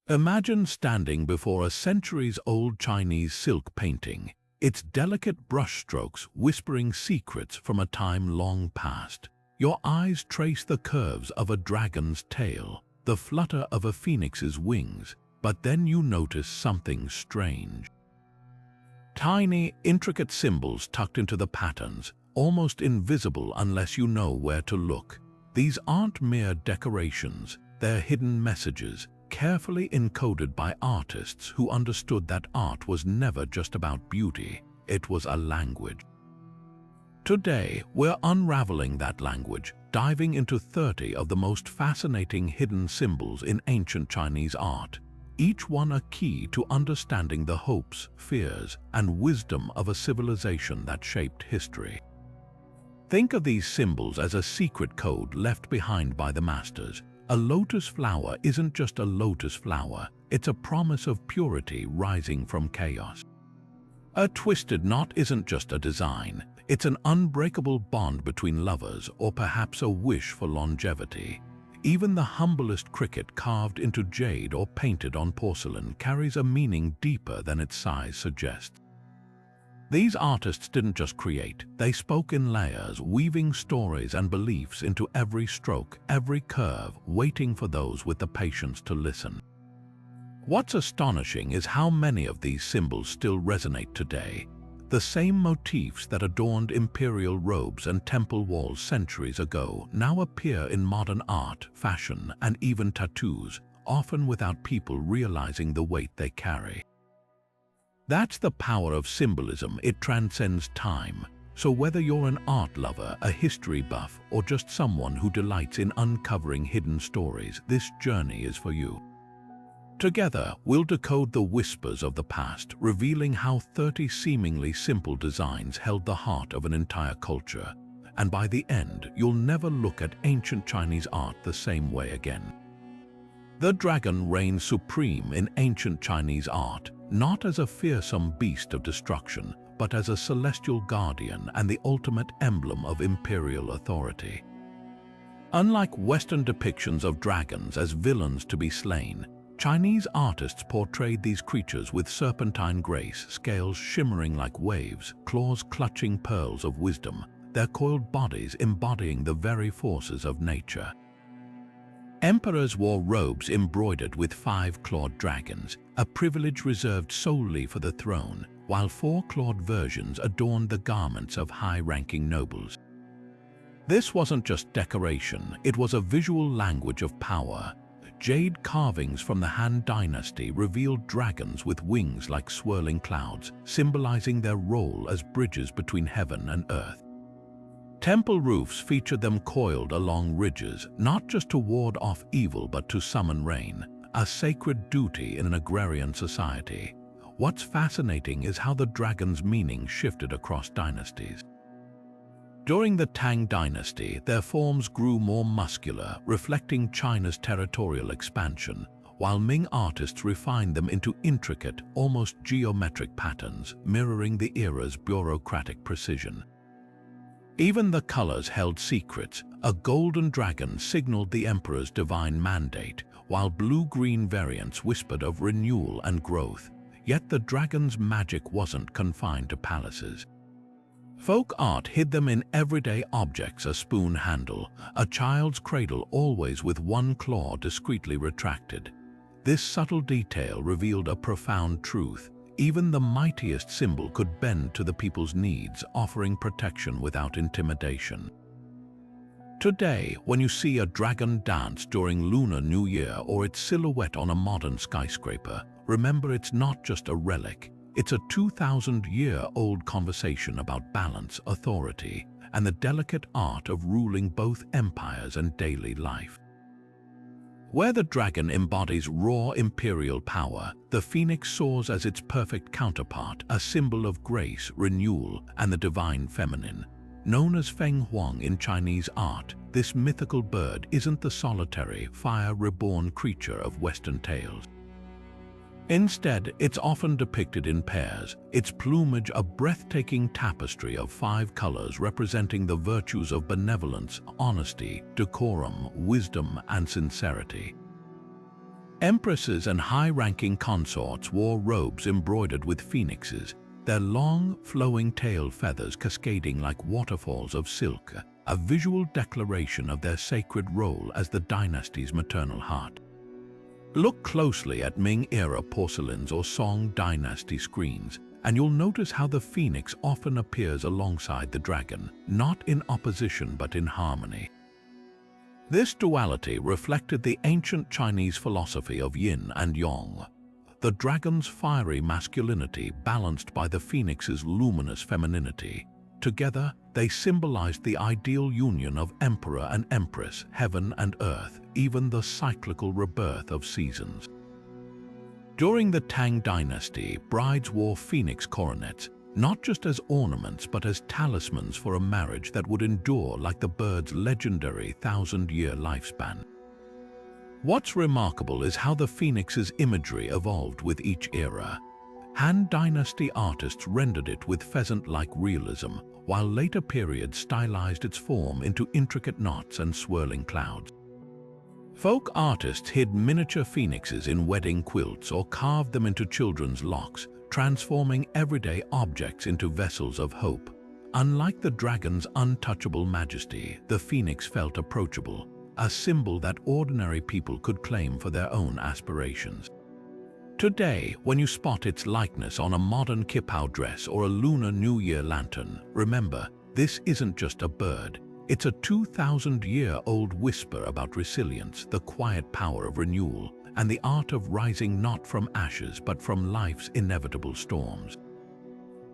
Imagine standing before a centuries-old Chinese silk painting, its delicate brushstrokes whispering secrets from a time long past. Your eyes trace the curves of a dragon's tail, the flutter of a phoenix's wings, but then you notice something strange. Tiny, intricate symbols tucked into the patterns, almost invisible unless you know where to look. These aren't mere decorations, they're hidden messages, carefully encoded by artists who understood that art was never just about beauty, it was a language. Today, we're unraveling that language, diving into 30 of the most fascinating hidden symbols in ancient Chinese art, each one a key to understanding the hopes, fears, and wisdom of a civilization that shaped history. Think of these symbols as a secret code left behind by the masters. A lotus flower isn't just a lotus flower, it's a promise of purity rising from chaos. A twisted knot isn't just a design, it's an unbreakable bond between lovers or perhaps a wish for longevity. Even the humblest cricket carved into jade or painted on porcelain carries a meaning deeper than its size suggests. These artists didn't just create, they spoke in layers, weaving stories and beliefs into every stroke, every curve, waiting for those with the patience to listen. What's astonishing is how many of these symbols still resonate today. The same motifs that adorned imperial robes and temple walls centuries ago now appear in modern art, fashion, and even tattoos, often without people realizing the weight they carry. That's the power of symbolism, it transcends time. So whether you're an art lover, a history buff, or just someone who delights in uncovering hidden stories, this journey is for you. Together, we'll decode the whispers of the past, revealing how 30 seemingly simple designs held the heart of an entire culture. And by the end, you'll never look at ancient Chinese art the same way again. The dragon reigns supreme in ancient Chinese art, not as a fearsome beast of destruction, but as a celestial guardian and the ultimate emblem of imperial authority. Unlike Western depictions of dragons as villains to be slain, Chinese artists portrayed these creatures with serpentine grace, scales shimmering like waves, claws clutching pearls of wisdom, their coiled bodies embodying the very forces of nature. Emperors wore robes embroidered with 5-clawed dragons, a privilege reserved solely for the throne, while 4-clawed versions adorned the garments of high-ranking nobles. This wasn't just decoration, it was a visual language of power. Jade carvings from the Han Dynasty revealed dragons with wings like swirling clouds, symbolizing their role as bridges between heaven and earth. Temple roofs featured them coiled along ridges, not just to ward off evil but to summon rain, a sacred duty in an agrarian society. What's fascinating is how the dragon's meaning shifted across dynasties. During the Tang Dynasty, their forms grew more muscular, reflecting China's territorial expansion, while Ming artists refined them into intricate, almost geometric patterns, mirroring the era's bureaucratic precision. Even the colors held secrets. A golden dragon signaled the emperor's divine mandate, while blue-green variants whispered of renewal and growth. Yet the dragon's magic wasn't confined to palaces. Folk art hid them in everyday objects: a spoon handle, a child's cradle always with one claw discreetly retracted. This subtle detail revealed a profound truth. Even the mightiest symbol could bend to the people's needs, offering protection without intimidation. Today, when you see a dragon dance during Lunar New Year or its silhouette on a modern skyscraper, remember it's not just a relic. It's a 2,000-year-old conversation about balance, authority, and the delicate art of ruling both empires and daily life. Where the dragon embodies raw imperial power, the phoenix soars as its perfect counterpart, a symbol of grace, renewal, and the divine feminine. Known as Feng Huang in Chinese art, this mythical bird isn't the solitary, fire-reborn creature of Western tales. Instead, it's often depicted in pairs, its plumage a breathtaking tapestry of 5 colors representing the virtues of benevolence, honesty, decorum, wisdom, and sincerity. Empresses and high-ranking consorts wore robes embroidered with phoenixes, their long, flowing tail feathers cascading like waterfalls of silk, a visual declaration of their sacred role as the dynasty's maternal heart. Look closely at Ming-era porcelains or Song dynasty screens, and you'll notice how the phoenix often appears alongside the dragon, not in opposition but in harmony. This duality reflected the ancient Chinese philosophy of yin and yang, the dragon's fiery masculinity balanced by the phoenix's luminous femininity. Together, they symbolized the ideal union of emperor and empress, heaven and earth, even the cyclical rebirth of seasons. During the Tang dynasty, brides wore phoenix coronets, not just as ornaments but as talismans for a marriage that would endure like the bird's legendary 1,000-year lifespan. What's remarkable is how the phoenix's imagery evolved with each era. Han Dynasty artists rendered it with pheasant-like realism, while later periods stylized its form into intricate knots and swirling clouds. Folk artists hid miniature phoenixes in wedding quilts or carved them into children's locks, transforming everyday objects into vessels of hope. Unlike the dragon's untouchable majesty, the phoenix felt approachable, a symbol that ordinary people could claim for their own aspirations. Today, when you spot its likeness on a modern kipao dress or a Lunar New Year lantern, remember, this isn't just a bird. It's a 2,000-year-old whisper about resilience, the quiet power of renewal, and the art of rising not from ashes but from life's inevitable storms.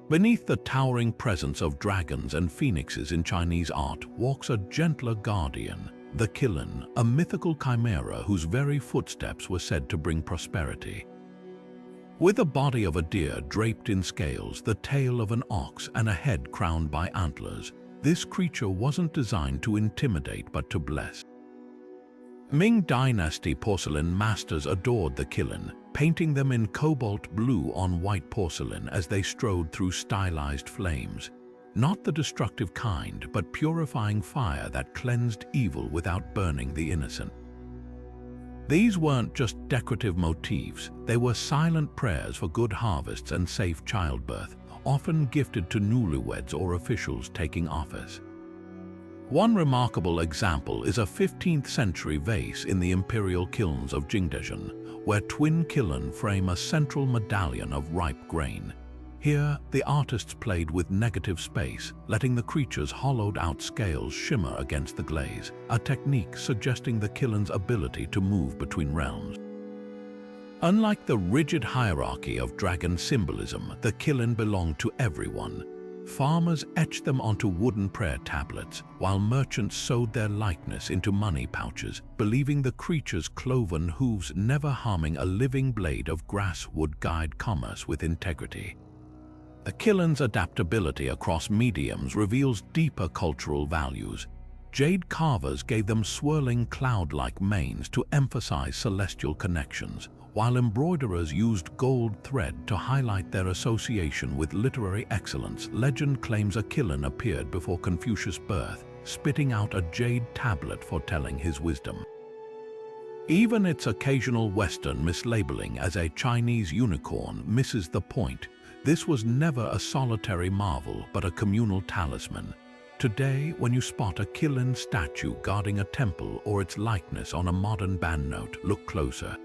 Beneath the towering presence of dragons and phoenixes in Chinese art walks a gentler guardian, the qilin, a mythical chimera whose very footsteps were said to bring prosperity. With the body of a deer draped in scales, the tail of an ox, and a head crowned by antlers, this creature wasn't designed to intimidate but to bless. Ming Dynasty porcelain masters adored the qilin, painting them in cobalt blue on white porcelain as they strode through stylized flames. Not the destructive kind, but purifying fire that cleansed evil without burning the innocent. These weren't just decorative motifs, they were silent prayers for good harvests and safe childbirth, often gifted to newlyweds or officials taking office. One remarkable example is a 15th-century vase in the Imperial kilns of Jingdezhen, where twin qilin frame a central medallion of ripe grain. Here, the artists played with negative space, letting the creature's hollowed-out scales shimmer against the glaze, a technique suggesting the qilin's ability to move between realms. Unlike the rigid hierarchy of dragon symbolism, the qilin belonged to everyone. Farmers etched them onto wooden prayer tablets, while merchants sewed their likeness into money pouches, believing the creature's cloven hooves never harming a living blade of grass would guide commerce with integrity. The qilin's adaptability across mediums reveals deeper cultural values. Jade carvers gave them swirling cloud-like manes to emphasize celestial connections, while embroiderers used gold thread to highlight their association with literary excellence. Legend claims a qilin appeared before Confucius' birth, spitting out a jade tablet foretelling his wisdom. Even its occasional Western mislabeling as a Chinese unicorn misses the point. This was never a solitary marvel, but a communal talisman. Today, when you spot a qilin statue guarding a temple or its likeness on a modern banknote, look closer.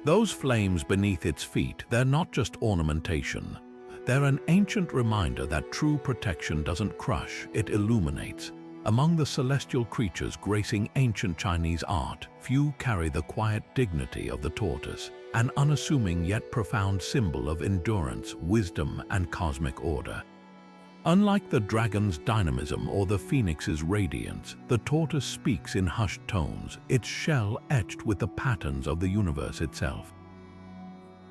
Those flames beneath its feet, they're not just ornamentation. They're an ancient reminder that true protection doesn't crush, it illuminates. Among the celestial creatures gracing ancient Chinese art, few carry the quiet dignity of the tortoise, an unassuming yet profound symbol of endurance, wisdom, and cosmic order. Unlike the dragon's dynamism or the phoenix's radiance, the tortoise speaks in hushed tones, its shell etched with the patterns of the universe itself.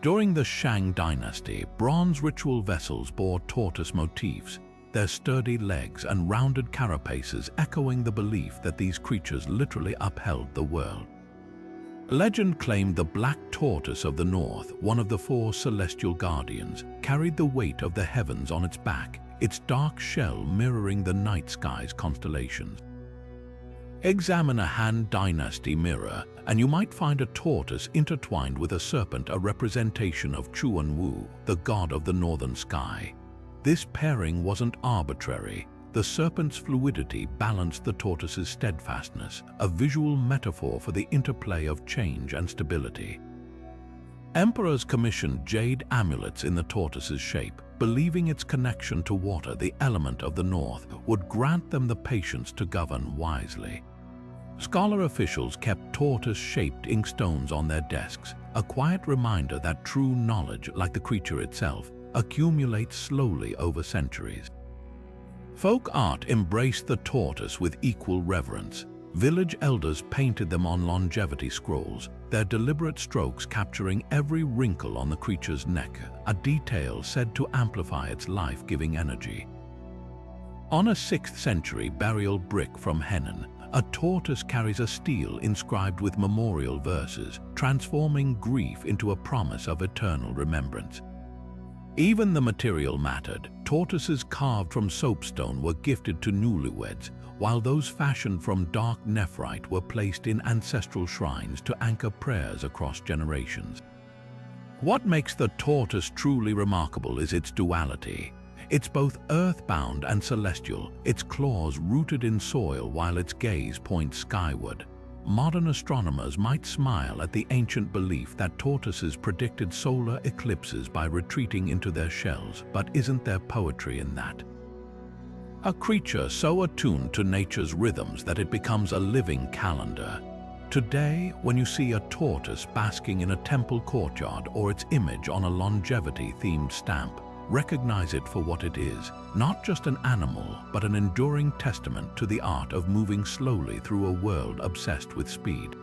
During the Shang dynasty, bronze ritual vessels bore tortoise motifs, their sturdy legs and rounded carapaces echoing the belief that these creatures literally upheld the world. Legend claimed the black tortoise of the north, one of the four celestial guardians, carried the weight of the heavens on its back, its dark shell mirroring the night sky's constellations. Examine a Han Dynasty mirror, and you might find a tortoise intertwined with a serpent, a representation of Chuan Wu, the god of the northern sky. This pairing wasn't arbitrary. The serpent's fluidity balanced the tortoise's steadfastness, a visual metaphor for the interplay of change and stability. Emperors commissioned jade amulets in the tortoise's shape, believing its connection to water, the element of the north, would grant them the patience to govern wisely. Scholar officials kept tortoise-shaped inkstones on their desks, a quiet reminder that true knowledge, like the creature itself, accumulates slowly over centuries. Folk art embraced the tortoise with equal reverence. Village elders painted them on longevity scrolls, their deliberate strokes capturing every wrinkle on the creature's neck, a detail said to amplify its life-giving energy. On a 6th century burial brick from Henan, a tortoise carries a stele inscribed with memorial verses, transforming grief into a promise of eternal remembrance. Even the material mattered. Tortoises carved from soapstone were gifted to newlyweds, while those fashioned from dark nephrite were placed in ancestral shrines to anchor prayers across generations. What makes the tortoise truly remarkable is its duality. It's both earthbound and celestial, its claws rooted in soil while its gaze points skyward. Modern astronomers might smile at the ancient belief that tortoises predicted solar eclipses by retreating into their shells, but isn't there poetry in that? A creature so attuned to nature's rhythms that it becomes a living calendar. Today, when you see a tortoise basking in a temple courtyard or its image on a longevity-themed stamp, recognize it for what it is, not just an animal, but an enduring testament to the art of moving slowly through a world obsessed with speed.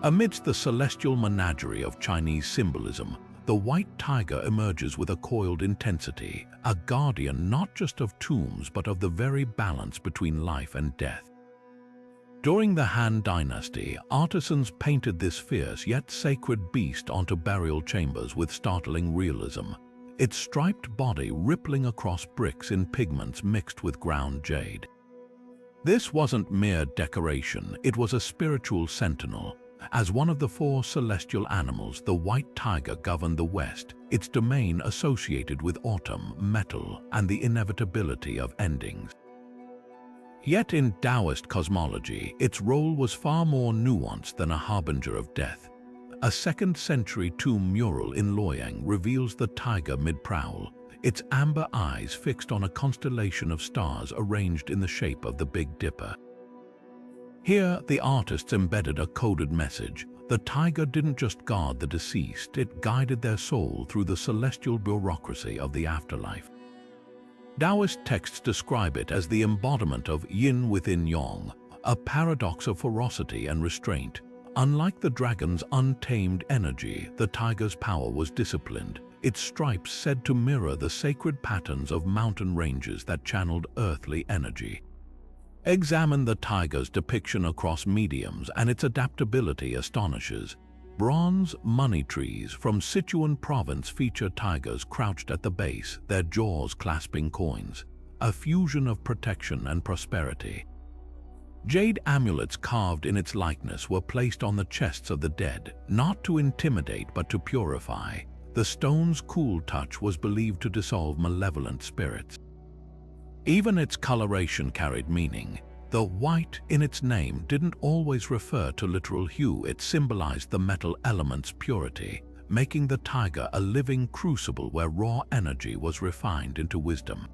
Amidst the celestial menagerie of Chinese symbolism, the white tiger emerges with a coiled intensity, a guardian not just of tombs but of the very balance between life and death. During the Han Dynasty, artisans painted this fierce yet sacred beast onto burial chambers with startling realism, its striped body rippling across bricks in pigments mixed with ground jade. This wasn't mere decoration, it was a spiritual sentinel. As one of the 4 celestial animals, the white tiger governed the West, its domain associated with autumn, metal, and the inevitability of endings. Yet in Daoist cosmology, its role was far more nuanced than a harbinger of death. A 2nd century tomb mural in Loyang reveals the tiger mid-prowl, its amber eyes fixed on a constellation of stars arranged in the shape of the Big Dipper. Here, the artists embedded a coded message. The tiger didn't just guard the deceased, it guided their soul through the celestial bureaucracy of the afterlife. Daoist texts describe it as the embodiment of yin within yang, a paradox of ferocity and restraint. Unlike the dragon's untamed energy, the tiger's power was disciplined, its stripes said to mirror the sacred patterns of mountain ranges that channeled earthly energy. Examine the tiger's depiction across mediums and its adaptability astonishes. Bronze money trees from Sichuan province feature tigers crouched at the base, their jaws clasping coins, a fusion of protection and prosperity. Jade amulets carved in its likeness were placed on the chests of the dead, not to intimidate but to purify. The stone's cool touch was believed to dissolve malevolent spirits. Even its coloration carried meaning. The white in its name didn't always refer to literal hue, it symbolized the metal element's purity, making the tiger a living crucible where raw energy was refined into wisdom.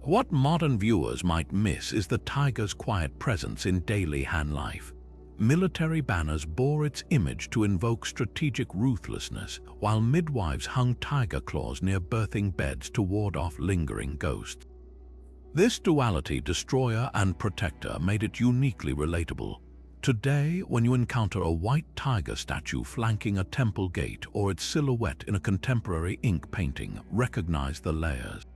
What modern viewers might miss is the tiger's quiet presence in daily Han life. Military banners bore its image to invoke strategic ruthlessness, while midwives hung tiger claws near birthing beds to ward off lingering ghosts. This duality, destroyer and protector, made it uniquely relatable. Today, when you encounter a white tiger statue flanking a temple gate or its silhouette in a contemporary ink painting, recognize the layers.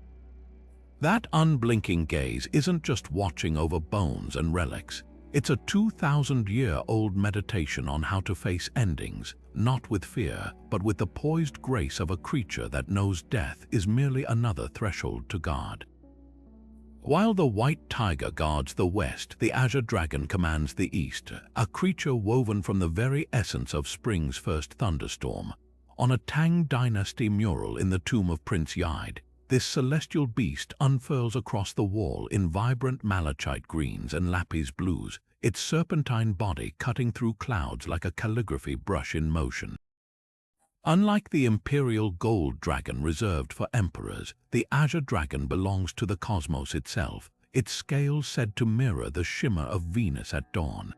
That unblinking gaze isn't just watching over bones and relics. It's a 2,000-year-old meditation on how to face endings, not with fear, but with the poised grace of a creature that knows death is merely another threshold to guard. While the white tiger guards the west, the azure dragon commands the east, a creature woven from the very essence of spring's first thunderstorm. On a Tang dynasty mural in the tomb of Prince Jade, this celestial beast unfurls across the wall in vibrant malachite greens and lapis blues, its serpentine body cutting through clouds like a calligraphy brush in motion. Unlike the imperial gold dragon reserved for emperors, the azure dragon belongs to the cosmos itself, its scales said to mirror the shimmer of Venus at dawn.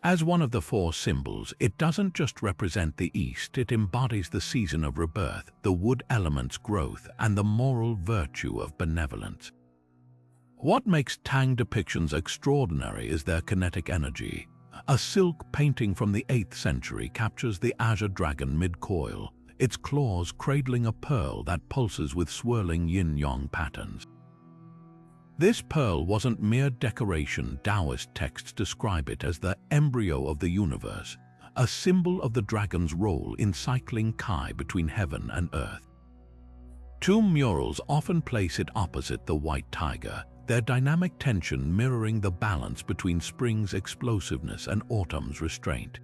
As one of the four symbols, it doesn't just represent the East, it embodies the season of rebirth, the wood element's growth, and the moral virtue of benevolence. What makes Tang depictions extraordinary is their kinetic energy. A silk painting from the 8th century captures the azure dragon mid-coil, its claws cradling a pearl that pulses with swirling yin-yang patterns. This pearl wasn't mere decoration. Daoist texts describe it as the embryo of the universe, a symbol of the dragon's role in cycling Kai between heaven and earth. Tomb murals often place it opposite the white tiger, their dynamic tension mirroring the balance between spring's explosiveness and autumn's restraint.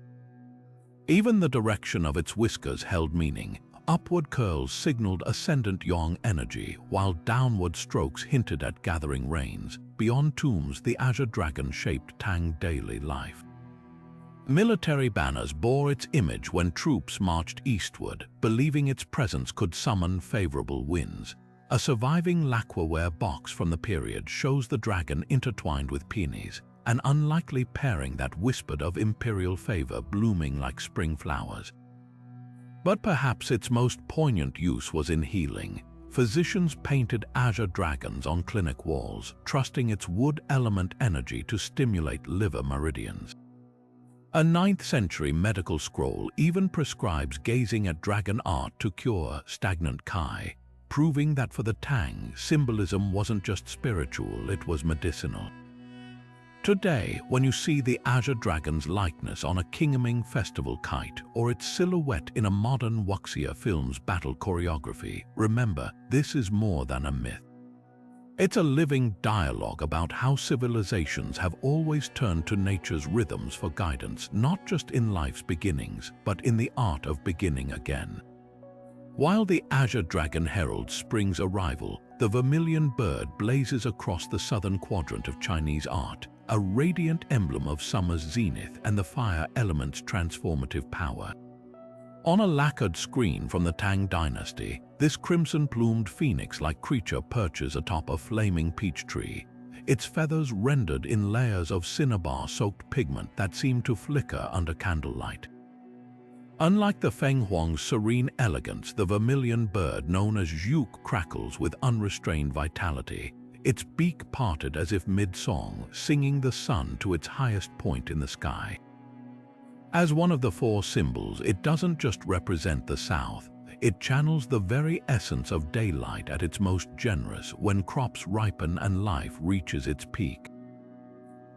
Even the direction of its whiskers held meaning. Upward curls signaled ascendant yang energy, while downward strokes hinted at gathering rains. Beyond tombs, the azure dragon shaped Tang daily life. Military banners bore its image when troops marched eastward, believing its presence could summon favorable winds. A surviving lacquerware box from the period shows the dragon intertwined with peonies, an unlikely pairing that whispered of imperial favor blooming like spring flowers. But perhaps its most poignant use was in healing. Physicians painted azure dragons on clinic walls, trusting its wood element energy to stimulate liver meridians. A 9th century medical scroll even prescribes gazing at dragon art to cure stagnant Kai, proving that for the Tang, symbolism wasn't just spiritual, it was medicinal. Today, when you see the azure dragon's likeness on a Qingming festival kite or its silhouette in a modern wuxia film's battle choreography, remember, this is more than a myth. It's a living dialogue about how civilizations have always turned to nature's rhythms for guidance, not just in life's beginnings, but in the art of beginning again. While the azure dragon heralds spring's arrival, the vermilion bird blazes across the southern quadrant of Chinese art, a radiant emblem of summer's zenith and the fire element's transformative power. On a lacquered screen from the Tang dynasty, this crimson-plumed phoenix-like creature perches atop a flaming peach tree, its feathers rendered in layers of cinnabar-soaked pigment that seem to flicker under candlelight. Unlike the Feng Huang's serene elegance, the vermilion bird known as zhuke crackles with unrestrained vitality, its beak parted as if mid-song, singing the sun to its highest point in the sky. As one of the four symbols, it doesn't just represent the south, it channels the very essence of daylight at its most generous when crops ripen and life reaches its peak.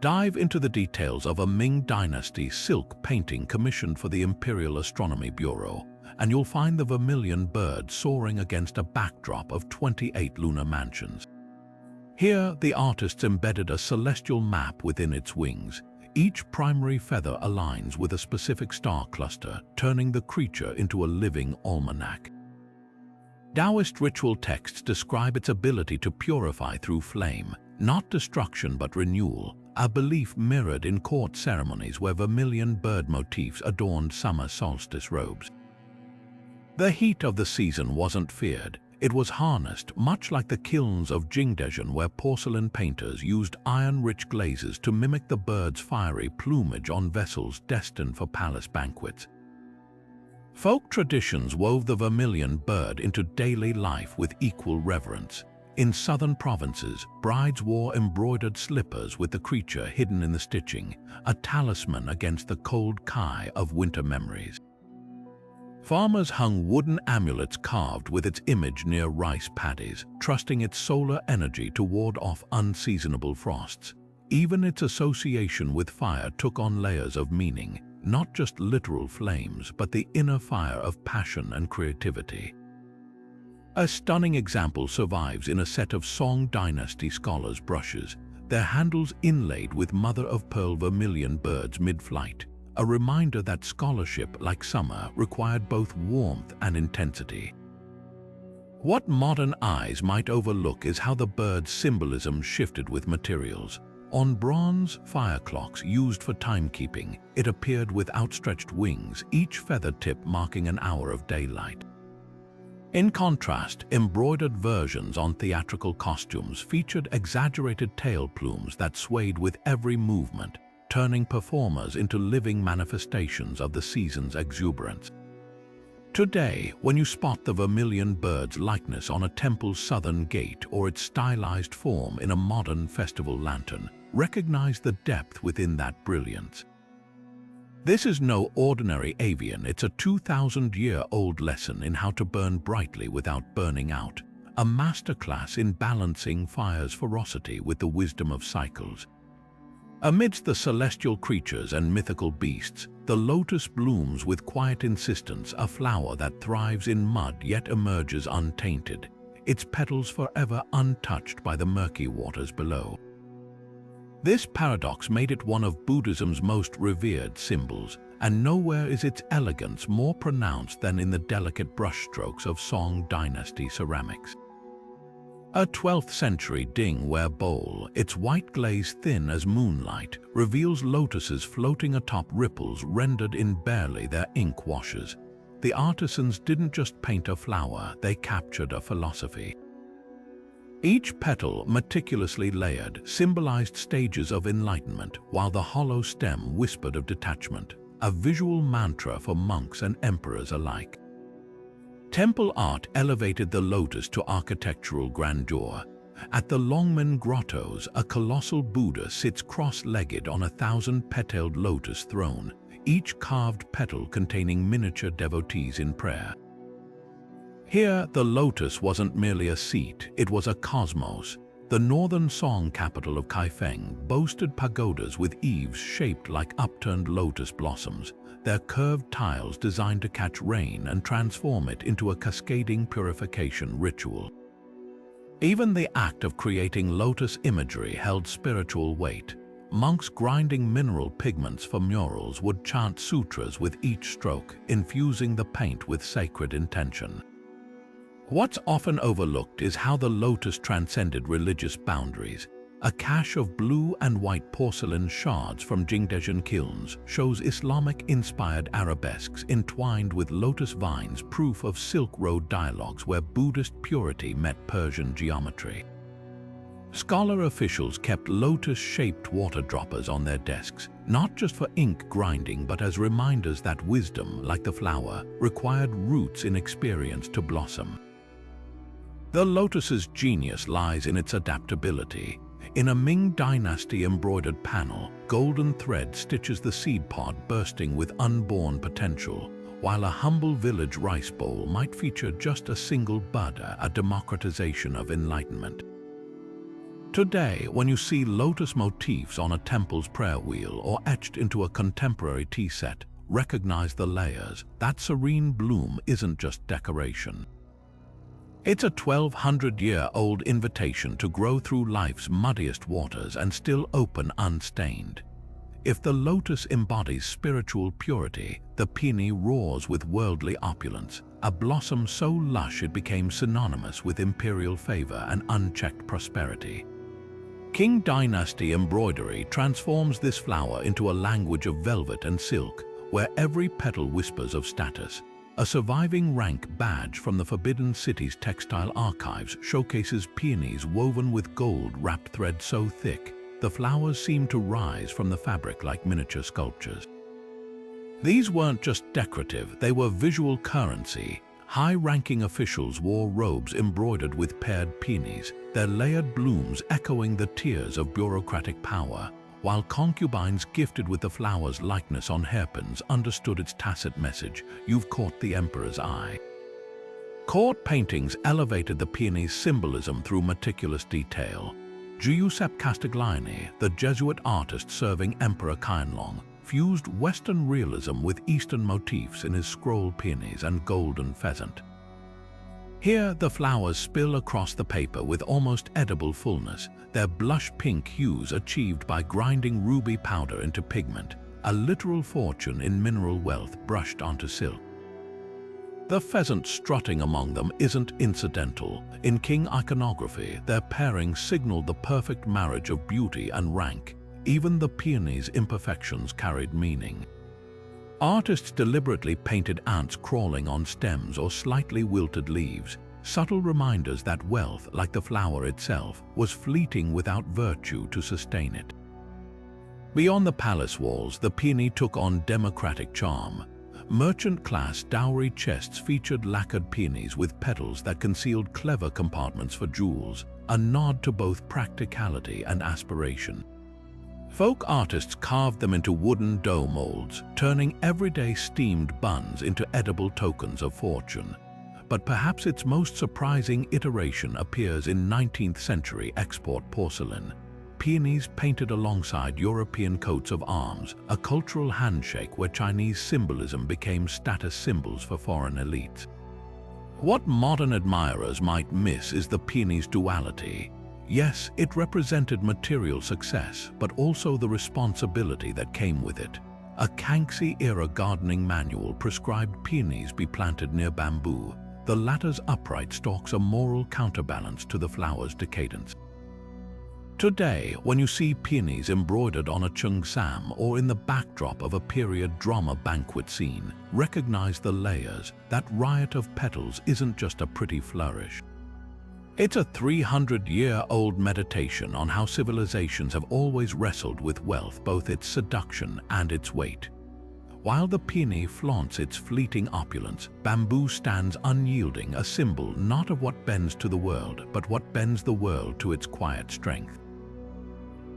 Dive into the details of a Ming Dynasty silk painting commissioned for the Imperial Astronomy Bureau, and you'll find the vermilion bird soaring against a backdrop of 28 lunar mansions. Here, the artists embedded a celestial map within its wings. Each primary feather aligns with a specific star cluster, turning the creature into a living almanac. Daoist ritual texts describe its ability to purify through flame, not destruction but renewal, a belief mirrored in court ceremonies where vermilion bird motifs adorned summer solstice robes. The heat of the season wasn't feared. It was harnessed, much like the kilns of Jingdezhen, where porcelain painters used iron-rich glazes to mimic the bird's fiery plumage on vessels destined for palace banquets. Folk traditions wove the vermilion bird into daily life with equal reverence. In southern provinces, brides wore embroidered slippers with the creature hidden in the stitching, a talisman against the cold Kai of winter memories. Farmers hung wooden amulets carved with its image near rice paddies, trusting its solar energy to ward off unseasonable frosts. Even its association with fire took on layers of meaning, not just literal flames, but the inner fire of passion and creativity. A stunning example survives in a set of Song Dynasty scholars' brushes, their handles inlaid with mother-of-pearl vermilion birds mid-flight, a reminder that scholarship, like summer, required both warmth and intensity. What modern eyes might overlook is how the bird's symbolism shifted with materials. On bronze fire clocks used for timekeeping, it appeared with outstretched wings, each feather tip marking an hour of daylight. In contrast, embroidered versions on theatrical costumes featured exaggerated tail plumes that swayed with every movement, turning performers into living manifestations of the season's exuberance. Today, when you spot the vermilion bird's likeness on a temple's southern gate or its stylized form in a modern festival lantern, recognize the depth within that brilliance. This is no ordinary avian, it's a 2,000-year-old lesson in how to burn brightly without burning out, a masterclass in balancing fire's ferocity with the wisdom of cycles. Amidst the celestial creatures and mythical beasts, the lotus blooms with quiet insistence, a flower that thrives in mud yet emerges untainted, its petals forever untouched by the murky waters below. This paradox made it one of Buddhism's most revered symbols, and nowhere is its elegance more pronounced than in the delicate brushstrokes of Song Dynasty ceramics. A 12th century dingware bowl, its white glaze thin as moonlight, reveals lotuses floating atop ripples rendered in barely their ink washes. The artisans didn't just paint a flower, they captured a philosophy. Each petal, meticulously layered, symbolized stages of enlightenment, while the hollow stem whispered of detachment, a visual mantra for monks and emperors alike. Temple art elevated the lotus to architectural grandeur. At the Longmen grottos, a colossal Buddha sits cross-legged on a 1,000-petaled lotus throne, each carved petal containing miniature devotees in prayer. Here, the lotus wasn't merely a seat, it was a cosmos. The northern Song capital of Kaifeng boasted pagodas with eaves shaped like upturned lotus blossoms, their curved tiles designed to catch rain and transform it into a cascading purification ritual. Even the act of creating lotus imagery held spiritual weight. Monks grinding mineral pigments for murals would chant sutras with each stroke, infusing the paint with sacred intention. What's often overlooked is how the lotus transcended religious boundaries. A cache of blue and white porcelain shards from Jingdezhen kilns shows Islamic-inspired arabesques entwined with lotus vines, proof of Silk Road dialogues where Buddhist purity met Persian geometry. Scholar officials kept lotus-shaped water droppers on their desks, not just for ink grinding but as reminders that wisdom, like the flower, required roots in experience to blossom. The lotus's genius lies in its adaptability. In a Ming Dynasty embroidered panel, golden thread stitches the seed pod bursting with unborn potential, while a humble village rice bowl might feature just a single bud, a democratization of enlightenment. Today, when you see lotus motifs on a temple's prayer wheel or etched into a contemporary tea set, recognize the layers. That serene bloom isn't just decoration. It's a 1,200-year-old invitation to grow through life's muddiest waters and still open unstained. If the lotus embodies spiritual purity, the peony roars with worldly opulence, a blossom so lush it became synonymous with imperial favor and unchecked prosperity. Qing Dynasty embroidery transforms this flower into a language of velvet and silk, where every petal whispers of status. A surviving rank badge from the Forbidden City's textile archives showcases peonies woven with gold-wrapped thread so thick, the flowers seem to rise from the fabric like miniature sculptures. These weren't just decorative, they were visual currency. High-ranking officials wore robes embroidered with paired peonies, their layered blooms echoing the tears of bureaucratic power, while concubines gifted with the flower's likeness on hairpins understood its tacit message: you've caught the emperor's eye. Court paintings elevated the peony's symbolism through meticulous detail. Giuseppe Castiglione, the Jesuit artist serving Emperor Qianlong, fused Western realism with Eastern motifs in his scroll peonies and golden pheasant. Here, the flowers spill across the paper with almost edible fullness, their blush pink hues achieved by grinding ruby powder into pigment, a literal fortune in mineral wealth brushed onto silk. The pheasant strutting among them isn't incidental. In king iconography, their pairing signaled the perfect marriage of beauty and rank. Even the peony's imperfections carried meaning. Artists deliberately painted ants crawling on stems or slightly wilted leaves, subtle reminders that wealth, like the flower itself, was fleeting without virtue to sustain it. Beyond the palace walls, the peony took on democratic charm. Merchant-class dowry chests featured lacquered peonies with petals that concealed clever compartments for jewels, a nod to both practicality and aspiration. Folk artists carved them into wooden dough molds, turning everyday steamed buns into edible tokens of fortune. But perhaps its most surprising iteration appears in 19th century export porcelain. Peonies painted alongside European coats of arms, a cultural handshake where Chinese symbolism became status symbols for foreign elites. What modern admirers might miss is the peony's duality. Yes, it represented material success, but also the responsibility that came with it. A Kangxi-era gardening manual prescribed peonies be planted near bamboo, the latter's upright stalks a moral counterbalance to the flower's decadence. Today, when you see peonies embroidered on a cheongsam or in the backdrop of a period drama banquet scene, recognize the layers. That riot of petals isn't just a pretty flourish. It's a 300-year-old meditation on how civilizations have always wrestled with wealth, both its seduction and its weight. While the peony flaunts its fleeting opulence, bamboo stands unyielding, a symbol not of what bends to the world, but what bends the world to its quiet strength.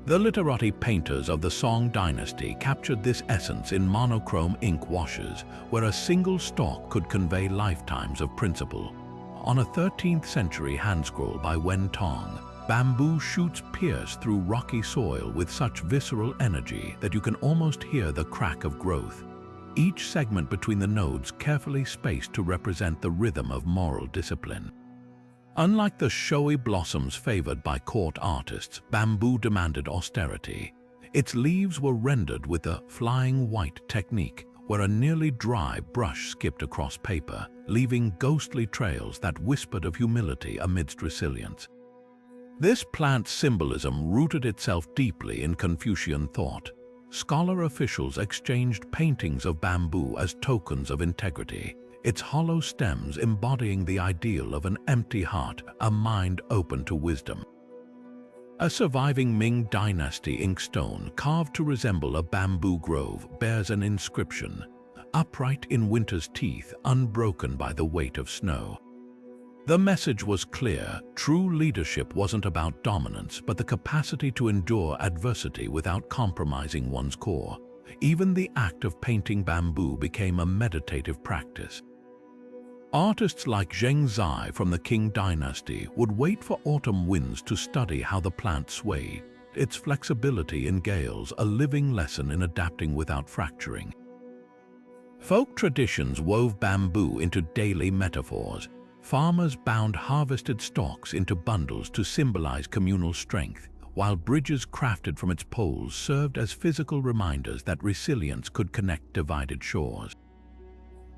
The literati painters of the Song dynasty captured this essence in monochrome ink washes, where a single stalk could convey lifetimes of principle. On a 13th century handscroll by Wen Tong, bamboo shoots pierce through rocky soil with such visceral energy that you can almost hear the crack of growth. Each segment between the nodes carefully spaced to represent the rhythm of moral discipline. Unlike the showy blossoms favored by court artists, bamboo demanded austerity. Its leaves were rendered with the flying white technique, where a nearly dry brush skipped across paper, leaving ghostly trails that whispered of humility amidst resilience. This plant symbolism rooted itself deeply in Confucian thought. Scholar officials exchanged paintings of bamboo as tokens of integrity, its hollow stems embodying the ideal of an empty heart, a mind open to wisdom. A surviving Ming Dynasty inkstone, carved to resemble a bamboo grove, bears an inscription, upright in winter's teeth, unbroken by the weight of snow. The message was clear: true leadership wasn't about dominance, but the capacity to endure adversity without compromising one's core. Even the act of painting bamboo became a meditative practice. Artists like Zheng Zai from the Qing dynasty would wait for autumn winds to study how the plant swayed, its flexibility in gales, a living lesson in adapting without fracturing. Folk traditions wove bamboo into daily metaphors. Farmers bound harvested stalks into bundles to symbolize communal strength, while bridges crafted from its poles served as physical reminders that resilience could connect divided shores.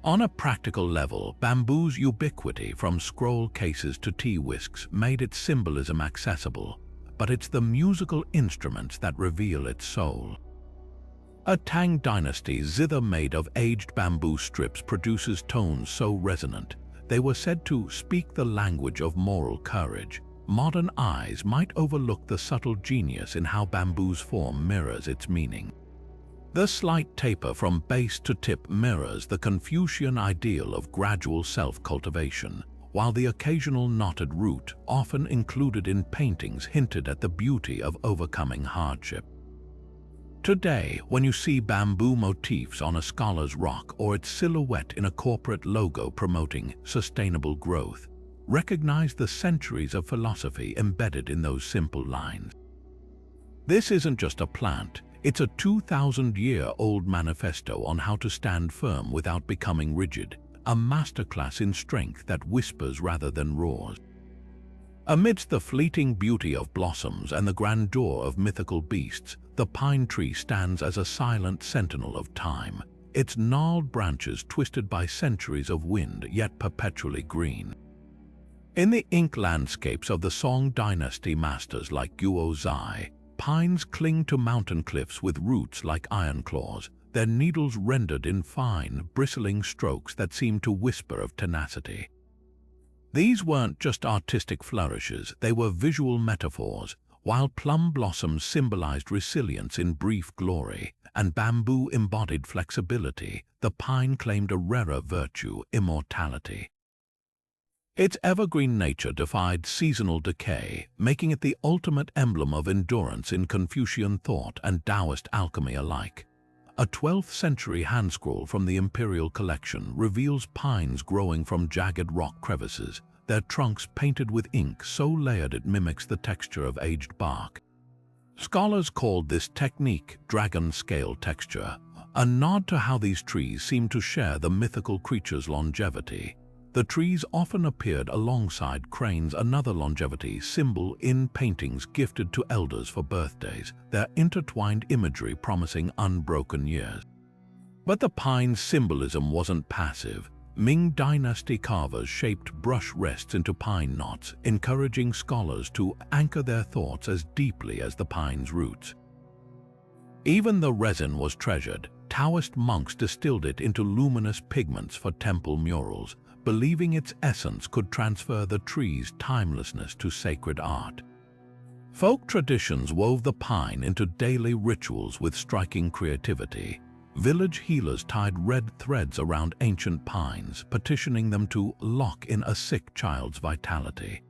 On a practical level, bamboo's ubiquity, from scroll cases to tea whisks, made its symbolism accessible, but it's the musical instruments that reveal its soul. A Tang dynasty zither made of aged bamboo strips produces tones so resonant, they were said to speak the language of moral courage. Modern eyes might overlook the subtle genius in how bamboo's form mirrors its meaning. The slight taper from base to tip mirrors the Confucian ideal of gradual self-cultivation, while the occasional knotted root, often included in paintings, hinted at the beauty of overcoming hardship. Today, when you see bamboo motifs on a scholar's rock or its silhouette in a corporate logo promoting sustainable growth, recognize the centuries of philosophy embedded in those simple lines. This isn't just a plant, it's a 2,000-year-old manifesto on how to stand firm without becoming rigid, a masterclass in strength that whispers rather than roars. Amidst the fleeting beauty of blossoms and the grandeur of mythical beasts, the pine tree stands as a silent sentinel of time, its gnarled branches twisted by centuries of wind yet perpetually green. In the ink landscapes of the Song dynasty masters like Guo Zai, pines cling to mountain cliffs with roots like iron claws, their needles rendered in fine, bristling strokes that seem to whisper of tenacity. These weren't just artistic flourishes, they were visual metaphors. While plum blossoms symbolized resilience in brief glory, and bamboo embodied flexibility, the pine claimed a rarer virtue, immortality. Its evergreen nature defied seasonal decay, making it the ultimate emblem of endurance in Confucian thought and Daoist alchemy alike. A 12th century handscroll from the Imperial collection reveals pines growing from jagged rock crevices, their trunks painted with ink so layered it mimics the texture of aged bark. Scholars called this technique dragon scale texture, a nod to how these trees seem to share the mythical creature's longevity. The trees often appeared alongside cranes, another longevity symbol in paintings gifted to elders for birthdays, their intertwined imagery promising unbroken years. But the pine's symbolism wasn't passive. Ming dynasty carvers shaped brush rests into pine knots, encouraging scholars to anchor their thoughts as deeply as the pine's roots. Even the resin was treasured. Taoist monks distilled it into luminous pigments for temple murals, believing its essence could transfer the tree's timelessness to sacred art. Folk traditions wove the pine into daily rituals with striking creativity. Village healers tied red threads around ancient pines, petitioning them to lock in a sick child's vitality.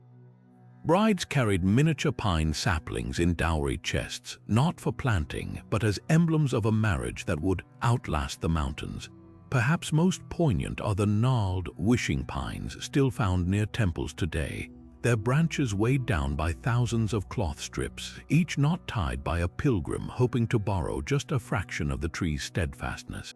Brides carried miniature pine saplings in dowry chests, not for planting, but as emblems of a marriage that would outlast the mountains. Perhaps most poignant are the gnarled, wishing pines still found near temples today, their branches weighed down by thousands of cloth strips, each knot tied by a pilgrim hoping to borrow just a fraction of the tree's steadfastness.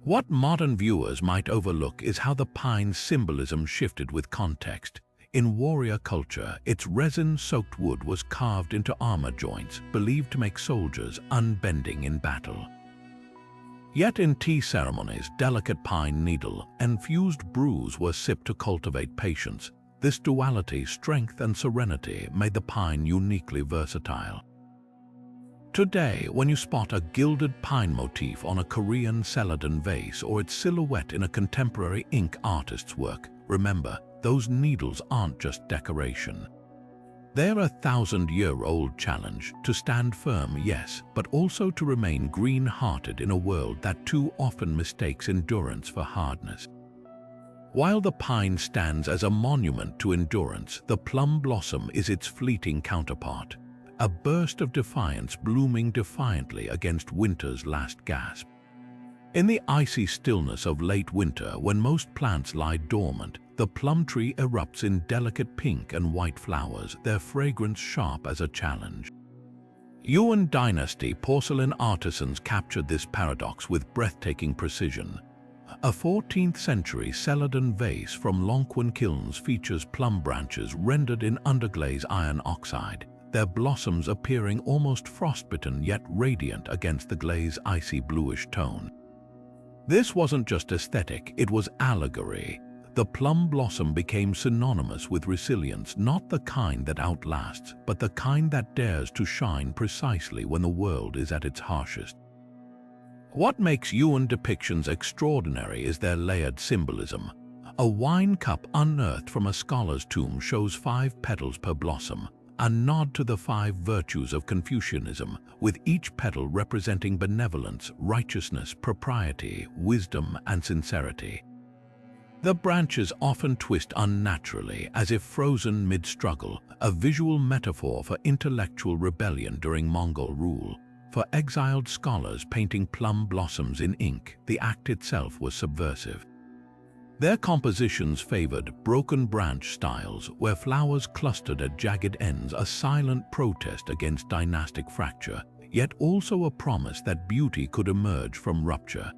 What modern viewers might overlook is how the pine's symbolism shifted with context. In warrior culture, its resin-soaked wood was carved into armor joints, believed to make soldiers unbending in battle. Yet in tea ceremonies, delicate pine needle-infused brews were sipped to cultivate patience. This duality, strength and serenity, made the pine uniquely versatile. Today, when you spot a gilded pine motif on a Korean celadon vase or its silhouette in a contemporary ink artist's work, remember, those needles aren't just decoration. They're a 1,000-year-old challenge to stand firm, yes, but also to remain green-hearted in a world that too often mistakes endurance for hardness. While the pine stands as a monument to endurance, the plum blossom is its fleeting counterpart, a burst of defiance blooming defiantly against winter's last gasp. In the icy stillness of late winter, when most plants lie dormant, the plum tree erupts in delicate pink and white flowers, their fragrance sharp as a challenge. Yuan dynasty porcelain artisans captured this paradox with breathtaking precision. A 14th century celadon vase from Longquan kilns features plum branches rendered in underglaze iron oxide, their blossoms appearing almost frostbitten yet radiant against the glaze's icy bluish tone. This wasn't just aesthetic, it was allegory. The plum blossom became synonymous with resilience, not the kind that outlasts, but the kind that dares to shine precisely when the world is at its harshest. What makes Yuan depictions extraordinary is their layered symbolism. A wine cup unearthed from a scholar's tomb shows 5 petals per blossom, a nod to the 5 virtues of Confucianism, with each petal representing benevolence, righteousness, propriety, wisdom, and sincerity. The branches often twist unnaturally, as if frozen mid-struggle, a visual metaphor for intellectual rebellion during Mongol rule. For exiled scholars painting plum blossoms in ink, the act itself was subversive. Their compositions favored broken branch styles, where flowers clustered at jagged ends, a silent protest against dynastic fracture, yet also a promise that beauty could emerge from rupture.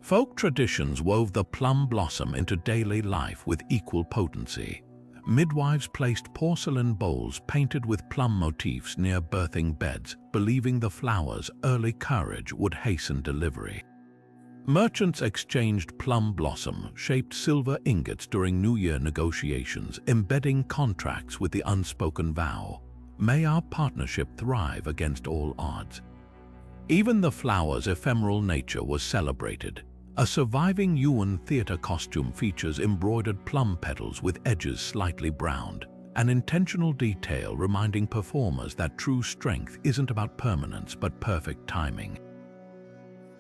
Folk traditions wove the plum blossom into daily life with equal potency. Midwives placed porcelain bowls painted with plum motifs near birthing beds, believing the flower's early courage would hasten delivery. Merchants exchanged plum blossom-shaped silver ingots during New Year negotiations, embedding contracts with the unspoken vow, "May our partnership thrive against all odds." Even the flower's ephemeral nature was celebrated. A surviving Yuan theater costume features embroidered plum petals with edges slightly browned, an intentional detail reminding performers that true strength isn't about permanence but perfect timing.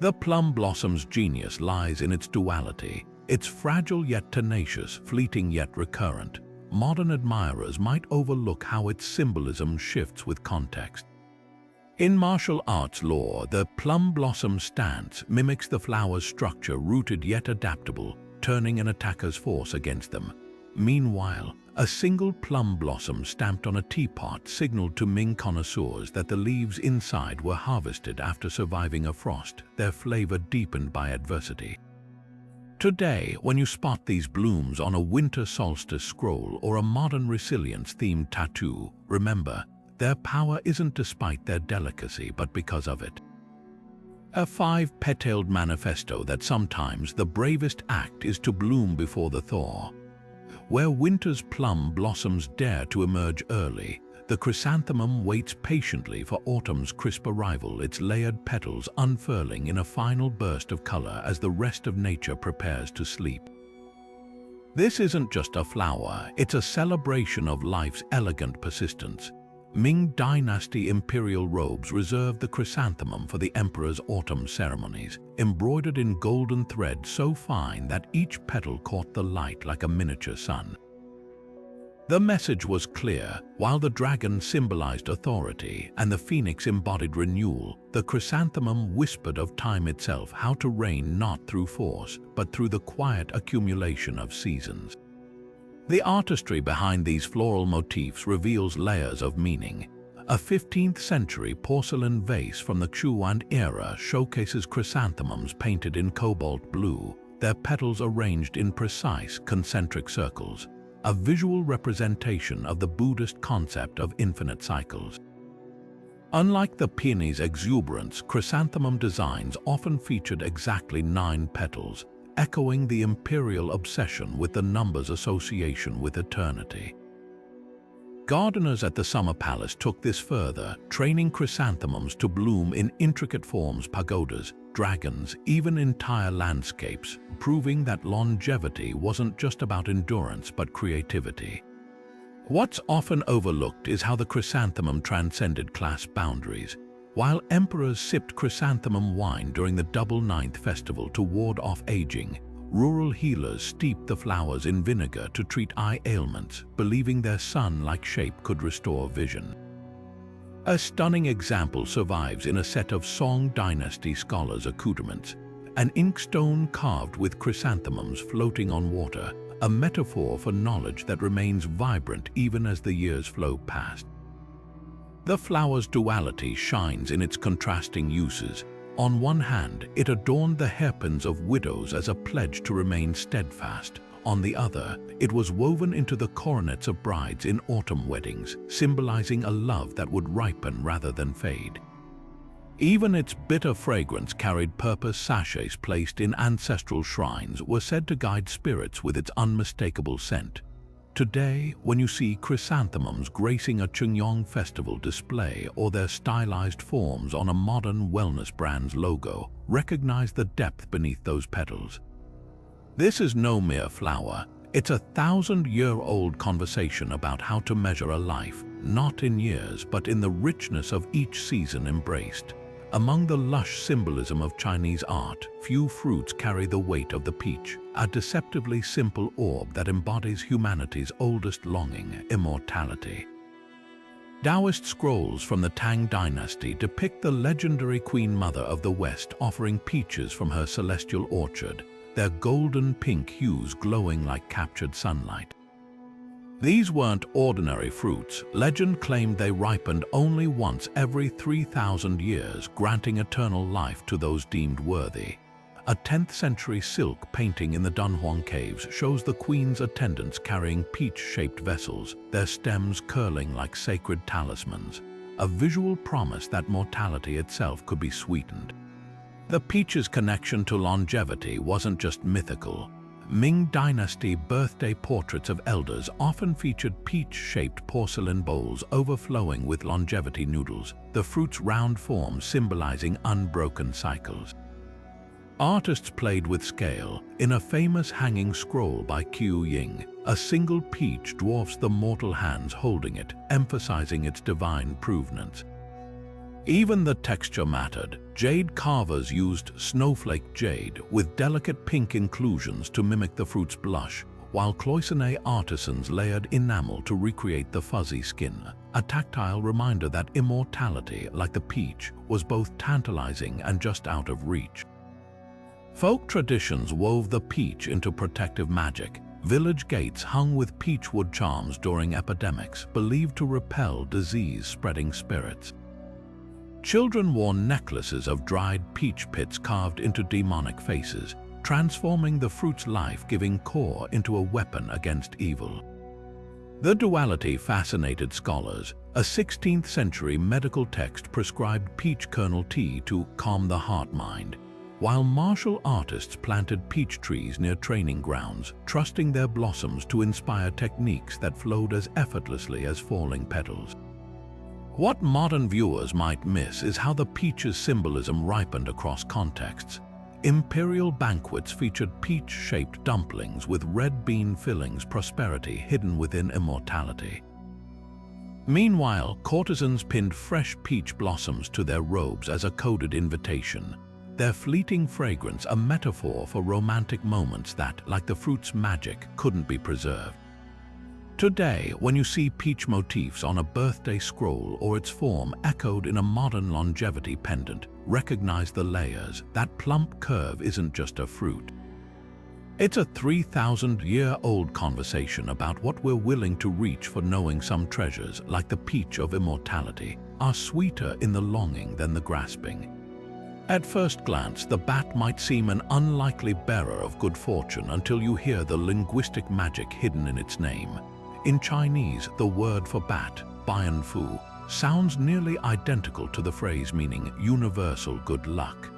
The plum blossom's genius lies in its duality. It's fragile yet tenacious, fleeting yet recurrent. Modern admirers might overlook how its symbolism shifts with context. In martial arts lore, the plum blossom stance mimics the flower's structure, rooted yet adaptable, turning an attacker's force against them. Meanwhile, a single plum blossom stamped on a teapot signaled to Ming connoisseurs that the leaves inside were harvested after surviving a frost, their flavor deepened by adversity. Today, when you spot these blooms on a winter solstice scroll or a modern resilience-themed tattoo, remember, their power isn't despite their delicacy, but because of it. A five-petaled manifesto that sometimes the bravest act is to bloom before the thaw. Where winter's plum blossoms dare to emerge early, the chrysanthemum waits patiently for autumn's crisp arrival, its layered petals unfurling in a final burst of color as the rest of nature prepares to sleep. This isn't just a flower, it's a celebration of life's elegant persistence. Ming Dynasty imperial robes reserved the chrysanthemum for the emperor's autumn ceremonies, embroidered in golden thread so fine that each petal caught the light like a miniature sun. The message was clear. While the dragon symbolized authority and the phoenix embodied renewal, the chrysanthemum whispered of time itself, how to reign not through force, but through the quiet accumulation of seasons. The artistry behind these floral motifs reveals layers of meaning. A 15th century porcelain vase from the Yuan era showcases chrysanthemums painted in cobalt blue, their petals arranged in precise concentric circles, a visual representation of the Buddhist concept of infinite cycles. Unlike the peony's exuberance, chrysanthemum designs often featured exactly 9 petals, echoing the imperial obsession with the number's association with eternity. Gardeners at the Summer Palace took this further, training chrysanthemums to bloom in intricate forms, pagodas, dragons, even entire landscapes, proving that longevity wasn't just about endurance but creativity. What's often overlooked is how the chrysanthemum transcended class boundaries. While emperors sipped chrysanthemum wine during the Double Ninth festival to ward off aging, rural healers steeped the flowers in vinegar to treat eye ailments, believing their sun-like shape could restore vision. A stunning example survives in a set of Song Dynasty scholars' accoutrements, an inkstone carved with chrysanthemums floating on water, a metaphor for knowledge that remains vibrant even as the years flow past. The flower's duality shines in its contrasting uses. On one hand, it adorned the hairpins of widows as a pledge to remain steadfast. On the other, it was woven into the coronets of brides in autumn weddings, symbolizing a love that would ripen rather than fade. Even its bitter fragrance carried purpose. Sachets placed in ancestral shrines were said to guide spirits with its unmistakable scent. Today, when you see chrysanthemums gracing a Qingyong festival display or their stylized forms on a modern wellness brand's logo, recognize the depth beneath those petals. This is no mere flower. It's a 1,000-year-old conversation about how to measure a life, not in years, but in the richness of each season embraced. Among the lush symbolism of Chinese art, few fruits carry the weight of the peach, a deceptively simple orb that embodies humanity's oldest longing, immortality. Daoist scrolls from the Tang dynasty depict the legendary Queen Mother of the West offering peaches from her celestial orchard, their golden pink hues glowing like captured sunlight. These weren't ordinary fruits. Legend claimed they ripened only once every 3,000 years, granting eternal life to those deemed worthy. A 10th century silk painting in the Dunhuang caves shows the queen's attendants carrying peach-shaped vessels, their stems curling like sacred talismans, a visual promise that mortality itself could be sweetened. The peach's connection to longevity wasn't just mythical. Ming Dynasty birthday portraits of elders often featured peach-shaped porcelain bowls overflowing with longevity noodles, the fruit's round form symbolizing unbroken cycles. Artists played with scale. In a famous hanging scroll by qilin, a single peach dwarfs the mortal hands holding it, emphasizing its divine provenance. Even the texture mattered. Jade carvers used snowflake jade with delicate pink inclusions to mimic the fruit's blush, while cloisonné artisans layered enamel to recreate the fuzzy skin, a tactile reminder that immortality, like the peach, was both tantalizing and just out of reach. Folk traditions wove the peach into protective magic. Village gates hung with peachwood charms during epidemics, believed to repel disease-spreading spirits. Children wore necklaces of dried peach pits carved into demonic faces, transforming the fruit's life-giving core into a weapon against evil. The duality fascinated scholars. A 16th century medical text prescribed peach kernel tea to calm the heart-mind, while martial artists planted peach trees near training grounds, trusting their blossoms to inspire techniques that flowed as effortlessly as falling petals. What modern viewers might miss is how the peach's symbolism ripened across contexts. Imperial banquets featured peach-shaped dumplings with red bean fillings, prosperity hidden within immortality. Meanwhile, courtesans pinned fresh peach blossoms to their robes as a coded invitation, their fleeting fragrance a metaphor for romantic moments that, like the fruit's magic, couldn't be preserved. Today, when you see peach motifs on a birthday scroll or its form echoed in a modern longevity pendant, recognize the layers. That plump curve isn't just a fruit. It's a 3,000-year-old conversation about what we're willing to reach for knowing some treasures, like the peach of immortality, are sweeter in the longing than the grasping. At first glance, the bat might seem an unlikely bearer of good fortune until you hear the linguistic magic hidden in its name. In Chinese, the word for bat, bianfu, sounds nearly identical to the phrase meaning universal good luck.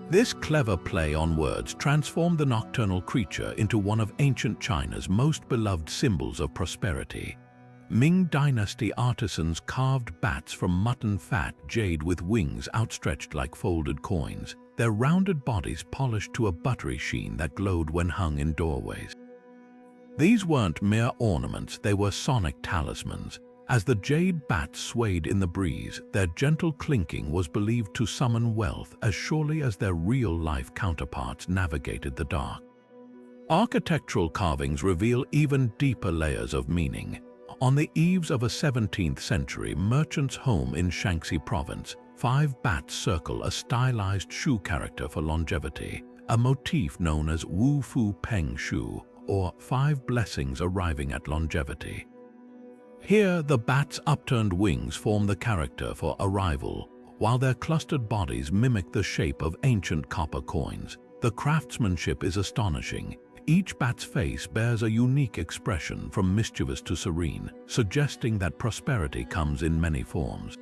This clever play on words transformed the nocturnal creature into one of ancient China's most beloved symbols of prosperity. Ming Dynasty artisans carved bats from mutton fat jade with wings outstretched like folded coins, their rounded bodies polished to a buttery sheen that glowed when hung in doorways. These weren't mere ornaments, they were sonic talismans. As the jade bats swayed in the breeze, their gentle clinking was believed to summon wealth as surely as their real-life counterparts navigated the dark. Architectural carvings reveal even deeper layers of meaning. On the eaves of a 17th century merchant's home in Shaanxi province, 5 bats circle a stylized shoe character for longevity, a motif known as Wu Fu Peng Shu, or 5 blessings arriving at longevity. Here, the bats' upturned wings form the character for arrival, while their clustered bodies mimic the shape of ancient copper coins. The craftsmanship is astonishing. Each bat's face bears a unique expression from mischievous to serene, suggesting that prosperity comes in many forms.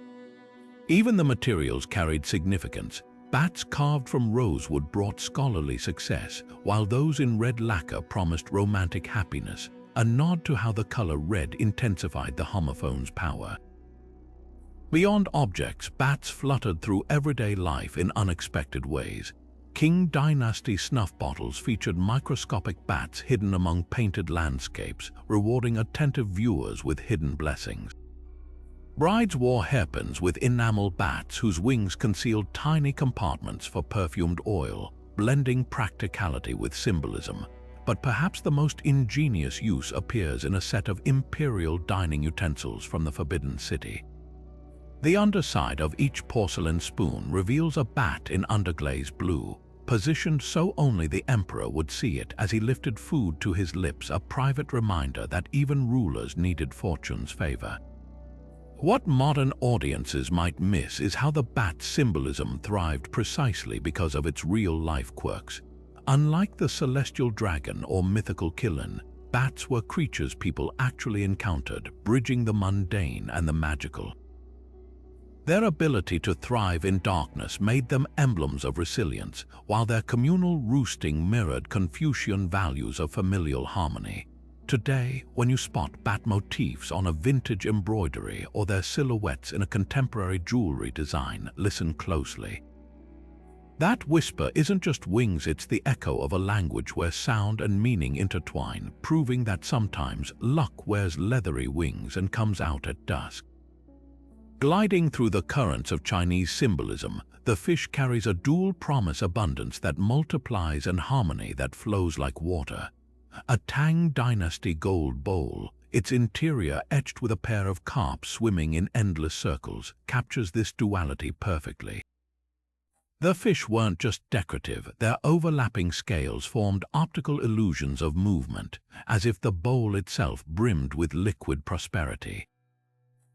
Even the materials carried significance. Bats carved from rosewood brought scholarly success, while those in red lacquer promised romantic happiness, a nod to how the color red intensified the homophone's power. Beyond objects, bats fluttered through everyday life in unexpected ways. Qing Dynasty snuff bottles featured microscopic bats hidden among painted landscapes, rewarding attentive viewers with hidden blessings. Brides wore hairpins with enamel bats whose wings concealed tiny compartments for perfumed oil, blending practicality with symbolism. But perhaps the most ingenious use appears in a set of imperial dining utensils from the Forbidden City. The underside of each porcelain spoon reveals a bat in underglaze blue, positioned so only the emperor would see it as he lifted food to his lips, a private reminder that even rulers needed fortune's favor. What modern audiences might miss is how the bat's symbolism thrived precisely because of its real-life quirks. Unlike the celestial dragon or mythical qilin, bats were creatures people actually encountered, bridging the mundane and the magical. Their ability to thrive in darkness made them emblems of resilience, while their communal roosting mirrored Confucian values of familial harmony. Today, when you spot bat motifs on a vintage embroidery or their silhouettes in a contemporary jewelry design, listen closely. That whisper isn't just wings, it's the echo of a language where sound and meaning intertwine, proving that sometimes luck wears leathery wings and comes out at dusk. Gliding through the currents of Chinese symbolism, the fish carries a dual promise: abundance that multiplies and harmony that flows like water. A Tang Dynasty gold bowl, its interior etched with a pair of carp swimming in endless circles, captures this duality perfectly. The fish weren't just decorative, their overlapping scales formed optical illusions of movement, as if the bowl itself brimmed with liquid prosperity.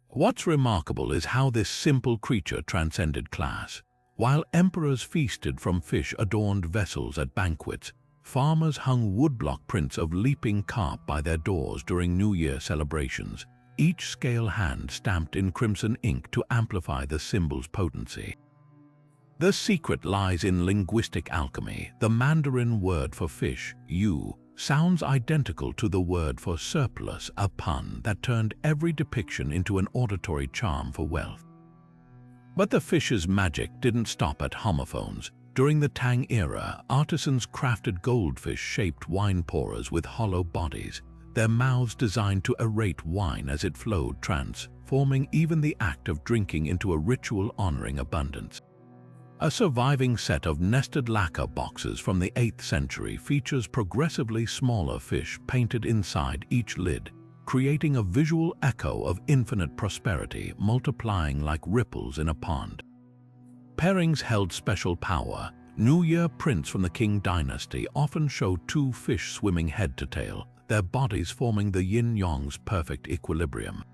What's remarkable is how this simple creature transcended class. While emperors feasted from fish-adorned vessels at banquets, farmers hung woodblock prints of leaping carp by their doors during New Year celebrations, each scale hand stamped in crimson ink to amplify the symbol's potency. The secret lies in linguistic alchemy. The Mandarin word for fish, yu, sounds identical to the word for surplus, a pun that turned every depiction into an auditory charm for wealth. But the fish's magic didn't stop at homophones. During the Tang era, artisans crafted goldfish-shaped wine pourers with hollow bodies, their mouths designed to aerate wine as it flowed, transforming even the act of drinking into a ritual honoring abundance. A surviving set of nested lacquer boxes from the 8th century features progressively smaller fish painted inside each lid, creating a visual echo of infinite prosperity multiplying like ripples in a pond. Pairings held special power. New Year prints from the Qing dynasty often show two fish swimming head to tail, their bodies forming the yin-yang's perfect equilibrium.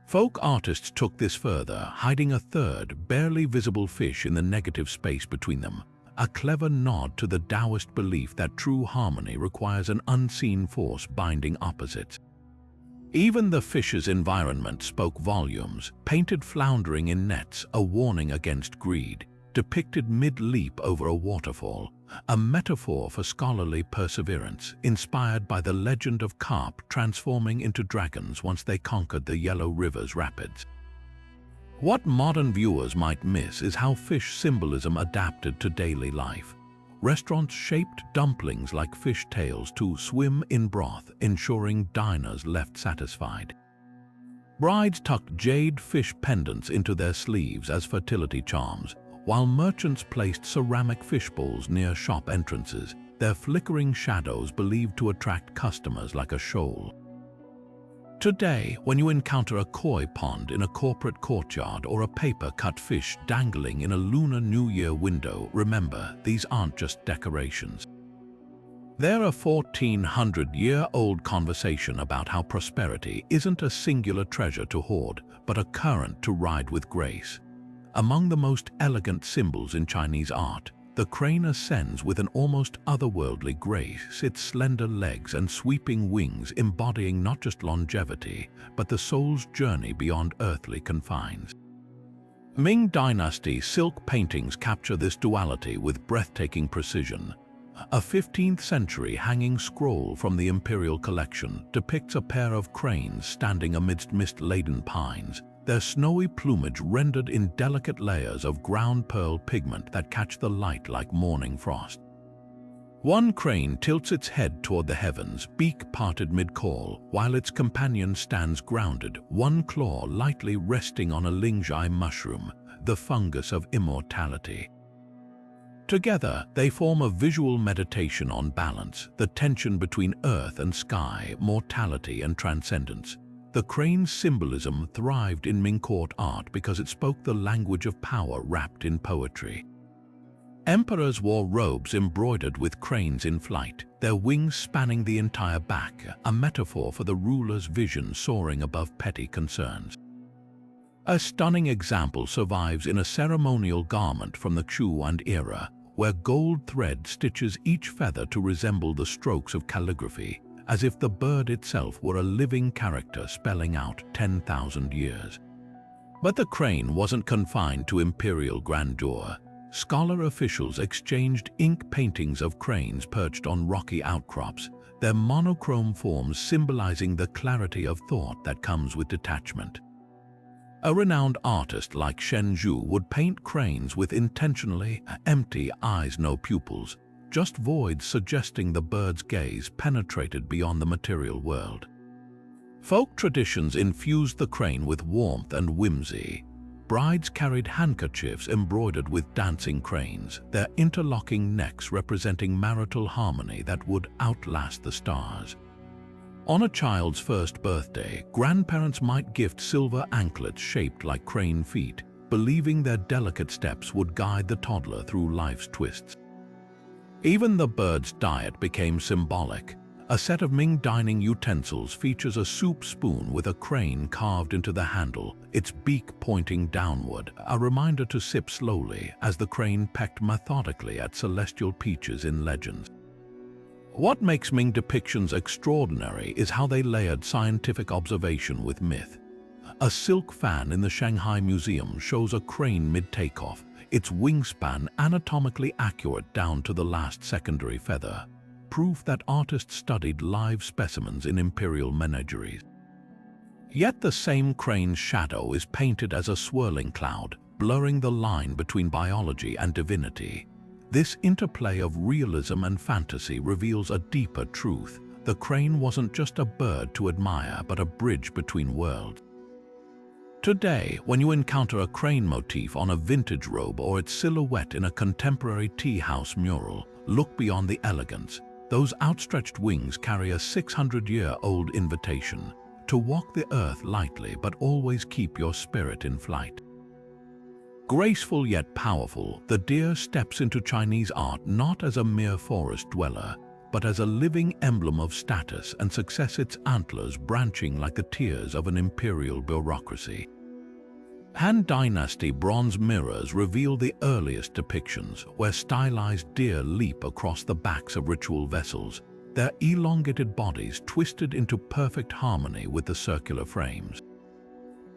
Folk artists took this further, hiding a third, barely visible fish in the negative space between them, a clever nod to the Daoist belief that true harmony requires an unseen force binding opposites. Even the fish's environment spoke volumes, painted floundering in nets, a warning against greed, depicted mid-leap over a waterfall, a metaphor for scholarly perseverance, inspired by the legend of carp transforming into dragons once they conquered the Yellow River's rapids. What modern viewers might miss is how fish symbolism adapted to daily life. Restaurants shaped dumplings like fish tails to swim in broth, ensuring diners left satisfied. Brides tucked jade fish pendants into their sleeves as fertility charms, while merchants placed ceramic fish bowls near shop entrances, their flickering shadows believed to attract customers like a shoal. Today, when you encounter a koi pond in a corporate courtyard or a paper-cut fish dangling in a Lunar New Year window, remember, these aren't just decorations. They're a 1400-year-old conversation about how prosperity isn't a singular treasure to hoard, but a current to ride with grace. Among the most elegant symbols in Chinese art, the crane ascends with an almost otherworldly grace, its slender legs and sweeping wings embodying not just longevity, but the soul's journey beyond earthly confines. Ming Dynasty silk paintings capture this duality with breathtaking precision. A 15th century hanging scroll from the Imperial collection depicts a pair of cranes standing amidst mist-laden pines, their snowy plumage rendered in delicate layers of ground pearl pigment that catch the light like morning frost. One crane tilts its head toward the heavens, beak parted mid-call, while its companion stands grounded, one claw lightly resting on a lingjai mushroom, the fungus of immortality. Together, they form a visual meditation on balance, the tension between earth and sky, mortality and transcendence. The crane's symbolism thrived in Ming court art because it spoke the language of power wrapped in poetry. Emperors wore robes embroidered with cranes in flight, their wings spanning the entire back, a metaphor for the ruler's vision soaring above petty concerns. A stunning example survives in a ceremonial garment from the Qilin era, where gold thread stitches each feather to resemble the strokes of calligraphy, as if the bird itself were a living character spelling out 10,000 years. But the crane wasn't confined to imperial grandeur. Scholar officials exchanged ink paintings of cranes perched on rocky outcrops, their monochrome forms symbolizing the clarity of thought that comes with detachment. A renowned artist like Shen Zhu would paint cranes with intentionally empty eyes, no pupils, just voids suggesting the bird's gaze penetrated beyond the material world. Folk traditions infused the crane with warmth and whimsy. Brides carried handkerchiefs embroidered with dancing cranes, their interlocking necks representing marital harmony that would outlast the stars. On a child's first birthday, grandparents might gift silver anklets shaped like crane feet, believing their delicate steps would guide the toddler through life's twists. Even the bird's diet became symbolic. A set of Ming dining utensils features a soup spoon with a crane carved into the handle, its beak pointing downward, a reminder to sip slowly as the crane pecked methodically at celestial peaches in legends. What makes Ming depictions extraordinary is how they layered scientific observation with myth. A silk fan in the Shanghai Museum shows a crane mid-takeoff, its wingspan anatomically accurate down to the last secondary feather, proof that artists studied live specimens in imperial menageries. Yet the same crane's shadow is painted as a swirling cloud, blurring the line between biology and divinity. This interplay of realism and fantasy reveals a deeper truth. The crane wasn't just a bird to admire, but a bridge between worlds. Today, when you encounter a crane motif on a vintage robe or its silhouette in a contemporary tea house mural, look beyond the elegance. Those outstretched wings carry a 600-year-old invitation to walk the earth lightly but always keep your spirit in flight. Graceful yet powerful, the deer steps into Chinese art not as a mere forest dweller, but as a living emblem of status and success, its antlers branching like the tears of an imperial bureaucracy. Han Dynasty bronze mirrors reveal the earliest depictions, where stylized deer leap across the backs of ritual vessels, their elongated bodies twisted into perfect harmony with the circular frames.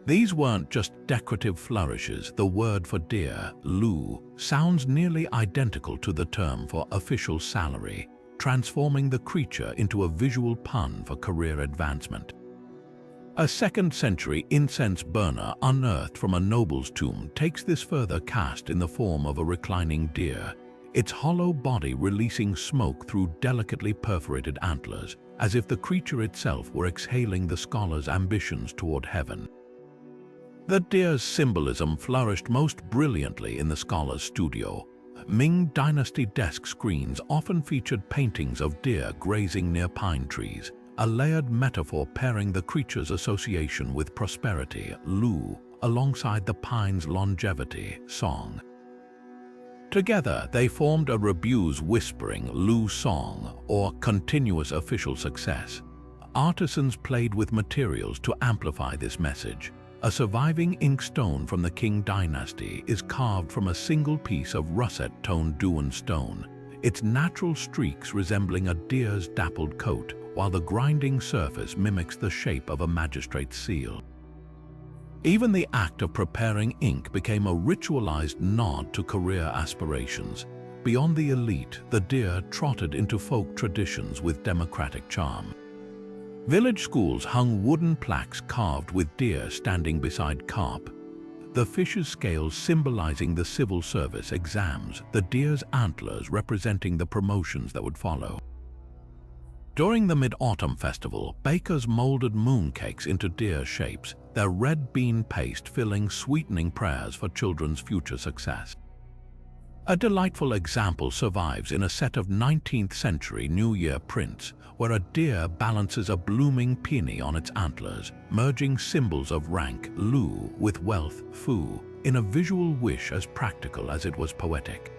These weren't just decorative flourishes. The word for deer, lu, sounds nearly identical to the term for official salary, transforming the creature into a visual pun for career advancement. A 2nd-century incense burner unearthed from a noble's tomb takes this further, cast in the form of a reclining deer, its hollow body releasing smoke through delicately perforated antlers, as if the creature itself were exhaling the scholar's ambitions toward heaven. The deer's symbolism flourished most brilliantly in the scholar's studio. Ming Dynasty desk screens often featured paintings of deer grazing near pine trees, a layered metaphor pairing the creature's association with prosperity, lu, alongside the pine's longevity, song. Together, they formed a Rebu's whispering lu song, or continuous official success. Artisans played with materials to amplify this message. A surviving inkstone from the Qing dynasty is carved from a single piece of russet-toned Duan stone, its natural streaks resembling a deer's dappled coat, while the grinding surface mimics the shape of a magistrate's seal. Even the act of preparing ink became a ritualized nod to career aspirations. Beyond the elite, the deer trotted into folk traditions with democratic charm. Village schools hung wooden plaques carved with deer standing beside carp, the fish's scales symbolizing the civil service exams, the deer's antlers representing the promotions that would follow. During the Mid-Autumn Festival, bakers molded mooncakes into deer shapes, their red bean paste filling sweetening prayers for children's future success. A delightful example survives in a set of 19th-century New Year prints, where a deer balances a blooming peony on its antlers, merging symbols of rank, lu, with wealth, fu, in a visual wish as practical as it was poetic.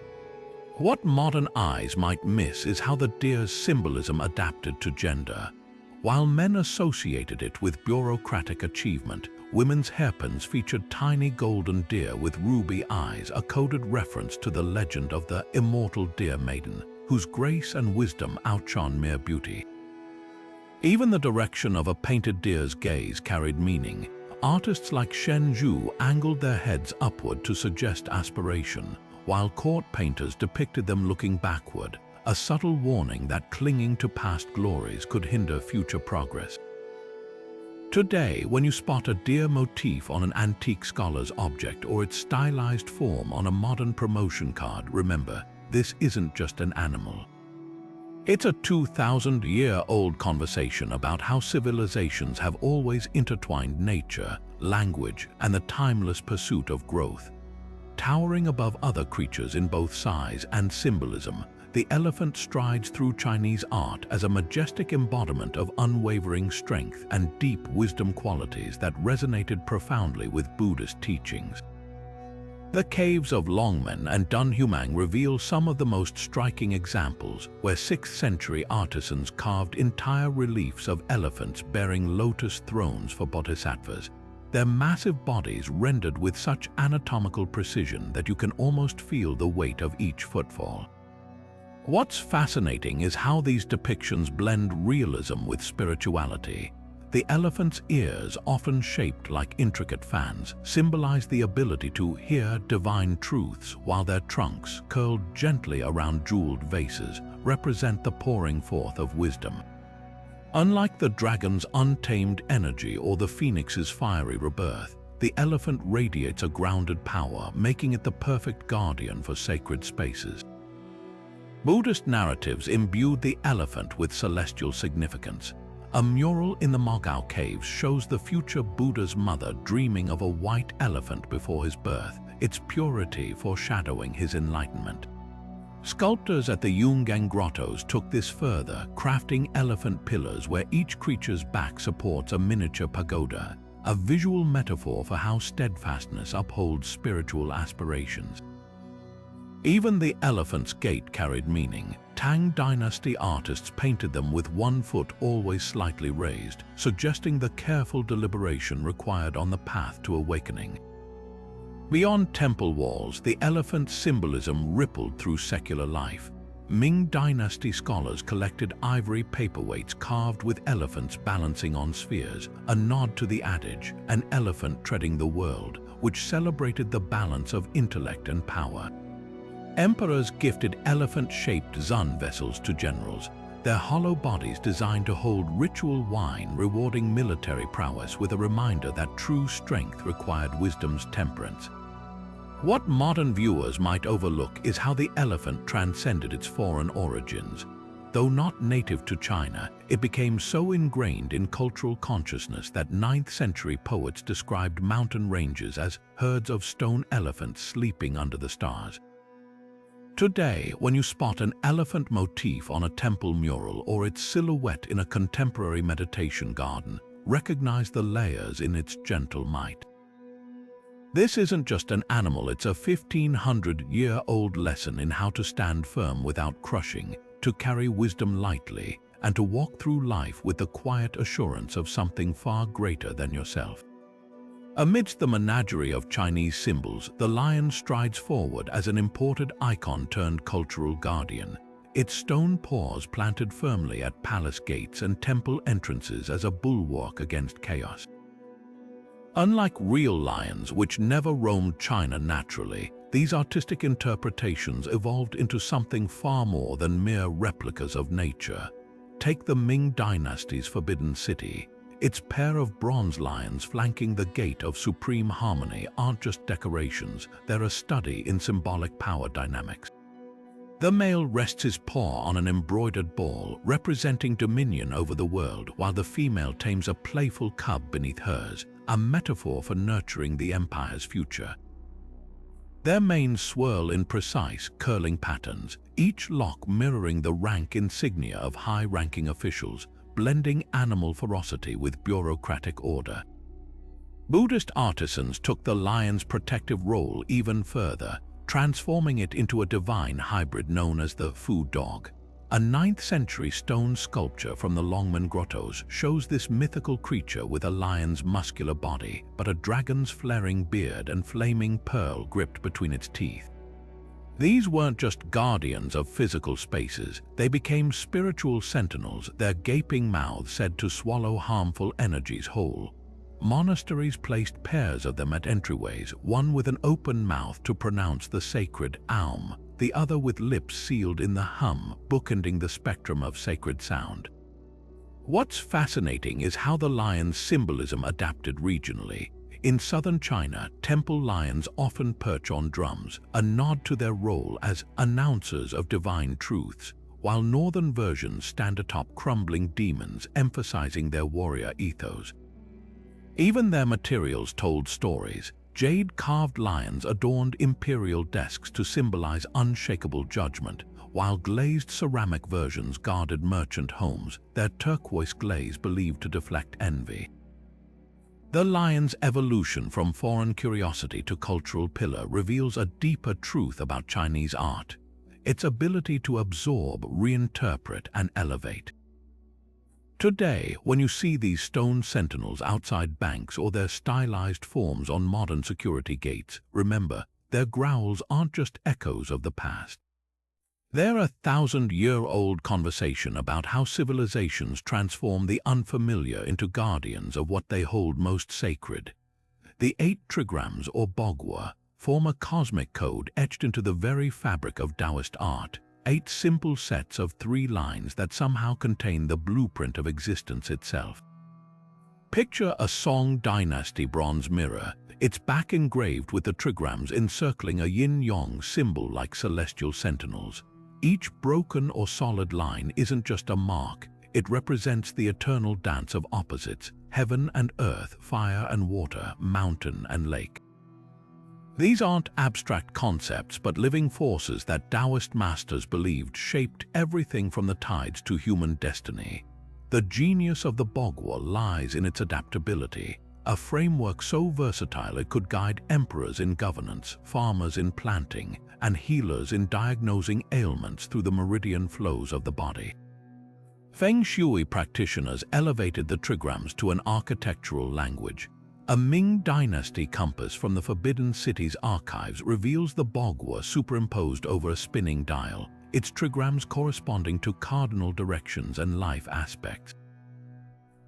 What modern eyes might miss is how the deer's symbolism adapted to gender. While men associated it with bureaucratic achievement, women's hairpins featured tiny golden deer with ruby eyes, a coded reference to the legend of the immortal deer maiden, whose grace and wisdom outshone mere beauty. Even the direction of a painted deer's gaze carried meaning. Artists like Shen Zhu angled their heads upward to suggest aspiration, while court painters depicted them looking backward, a subtle warning that clinging to past glories could hinder future progress. Today, when you spot a deer motif on an antique scholar's object or its stylized form on a modern promotion card, remember, this isn't just an animal. It's a 2,000-year-old conversation about how civilizations have always intertwined nature, language, and the timeless pursuit of growth. Towering above other creatures in both size and symbolism, the elephant strides through Chinese art as a majestic embodiment of unwavering strength and deep wisdom qualities that resonated profoundly with Buddhist teachings. The caves of Longmen and Dunhuang reveal some of the most striking examples, where 6th century artisans carved entire reliefs of elephants bearing lotus thrones for bodhisattvas, their massive bodies rendered with such anatomical precision that you can almost feel the weight of each footfall. What's fascinating is how these depictions blend realism with spirituality. The elephant's ears, often shaped like intricate fans, symbolize the ability to hear divine truths, while their trunks, curled gently around jeweled vases, represent the pouring forth of wisdom. Unlike the dragon's untamed energy or the phoenix's fiery rebirth, the elephant radiates a grounded power, making it the perfect guardian for sacred spaces. Buddhist narratives imbued the elephant with celestial significance. A mural in the Mogao caves shows the future Buddha's mother dreaming of a white elephant before his birth, its purity foreshadowing his enlightenment. Sculptors at the Yungang grottos took this further, crafting elephant pillars where each creature's back supports a miniature pagoda, a visual metaphor for how steadfastness upholds spiritual aspirations. Even the elephant's gait carried meaning. Tang Dynasty artists painted them with one foot always slightly raised, suggesting the careful deliberation required on the path to awakening. Beyond temple walls, the elephant's symbolism rippled through secular life. Ming Dynasty scholars collected ivory paperweights carved with elephants balancing on spheres, a nod to the adage, "an elephant treading the world," which celebrated the balance of intellect and power. Emperors gifted elephant-shaped zun vessels to generals, their hollow bodies designed to hold ritual wine, rewarding military prowess with a reminder that true strength required wisdom's temperance. What modern viewers might overlook is how the elephant transcended its foreign origins. Though not native to China, it became so ingrained in cultural consciousness that 9th century poets described mountain ranges as herds of stone elephants sleeping under the stars. Today, when you spot an elephant motif on a temple mural or its silhouette in a contemporary meditation garden, recognize the layers in its gentle might. This isn't just an animal, it's a 1,500-year-old lesson in how to stand firm without crushing, to carry wisdom lightly, and to walk through life with the quiet assurance of something far greater than yourself. Amidst the menagerie of Chinese symbols, the lion strides forward as an imported icon turned cultural guardian, its stone paws planted firmly at palace gates and temple entrances as a bulwark against chaos. Unlike real lions, which never roamed China naturally, these artistic interpretations evolved into something far more than mere replicas of nature. Take the Ming Dynasty's Forbidden City. Its pair of bronze lions flanking the gate of supreme harmony aren't just decorations, they're a study in symbolic power dynamics. The male rests his paw on an embroidered ball, representing dominion over the world, while the female tames a playful cub beneath hers, a metaphor for nurturing the empire's future. Their manes swirl in precise, curling patterns, each lock mirroring the rank insignia of high-ranking officials, blending animal ferocity with bureaucratic order. Buddhist artisans took the lion's protective role even further, transforming it into a divine hybrid known as the food dog, A 9th century stone sculpture from the Longmen Grottos shows this mythical creature with a lion's muscular body, but a dragon's flaring beard and flaming pearl gripped between its teeth. These weren't just guardians of physical spaces, they became spiritual sentinels, their gaping mouths said to swallow harmful energies whole. Monasteries placed pairs of them at entryways, one with an open mouth to pronounce the sacred Aum, the other with lips sealed in the hum, bookending the spectrum of sacred sound. What's fascinating is how the lion's symbolism adapted regionally. In southern China, temple lions often perch on drums, a nod to their role as announcers of divine truths, while northern versions stand atop crumbling demons, emphasizing their warrior ethos. Even their materials told stories. Jade-carved lions adorned imperial desks to symbolize unshakable judgment, while glazed ceramic versions guarded merchant homes, their turquoise glaze believed to deflect envy. The lion's evolution from foreign curiosity to cultural pillar reveals a deeper truth about Chinese art, its ability to absorb, reinterpret, and elevate. Today, when you see these stone sentinels outside banks or their stylized forms on modern security gates, remember, their growls aren't just echoes of the past. They're a 1,000-year-old conversation about how civilizations transform the unfamiliar into guardians of what they hold most sacred. The 8 trigrams, or Bagua, form a cosmic code etched into the very fabric of Daoist art. 8 simple sets of 3 lines that somehow contain the blueprint of existence itself. Picture a Song Dynasty bronze mirror, its back engraved with the trigrams encircling a yin-yang symbol like celestial sentinels. Each broken or solid line isn't just a mark, it represents the eternal dance of opposites, heaven and earth, fire and water, mountain and lake. These aren't abstract concepts but living forces that Taoist masters believed shaped everything from the tides to human destiny. The genius of the Bagua lies in its adaptability, a framework so versatile it could guide emperors in governance, farmers in planting, and healers in diagnosing ailments through the meridian flows of the body. Feng Shui practitioners elevated the trigrams to an architectural language. A Ming Dynasty compass from the Forbidden City's archives reveals the Bagua superimposed over a spinning dial, its trigrams corresponding to cardinal directions and life aspects.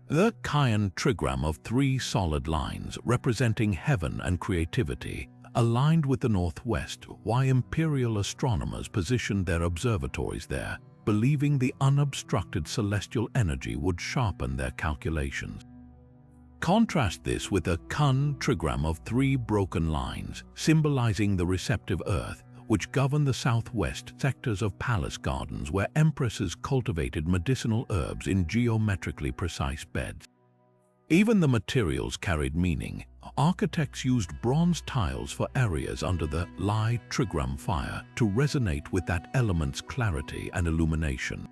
The qilin trigram of 3 solid lines representing heaven and creativity, aligned with the northwest, why Imperial astronomers positioned their observatories there, believing the unobstructed celestial energy would sharpen their calculations. Contrast this with a kun trigram of 3 broken lines, symbolizing the receptive earth, which govern the southwest sectors of palace gardens where empresses cultivated medicinal herbs in geometrically precise beds. Even the materials carried meaning. Architects used bronze tiles for areas under the Lai trigram fire to resonate with that element's clarity and illumination.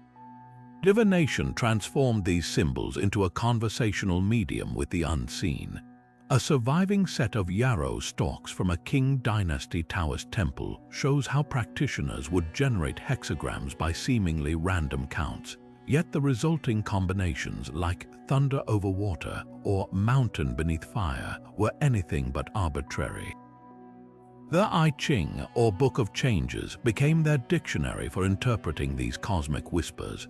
Divination transformed these symbols into a conversational medium with the unseen. A surviving set of yarrow stalks from a Qing Dynasty Taoist temple shows how practitioners would generate hexagrams by seemingly random counts, yet the resulting combinations, like thunder over water or mountain beneath fire, were anything but arbitrary. The I Ching, or Book of Changes, became their dictionary for interpreting these cosmic whispers.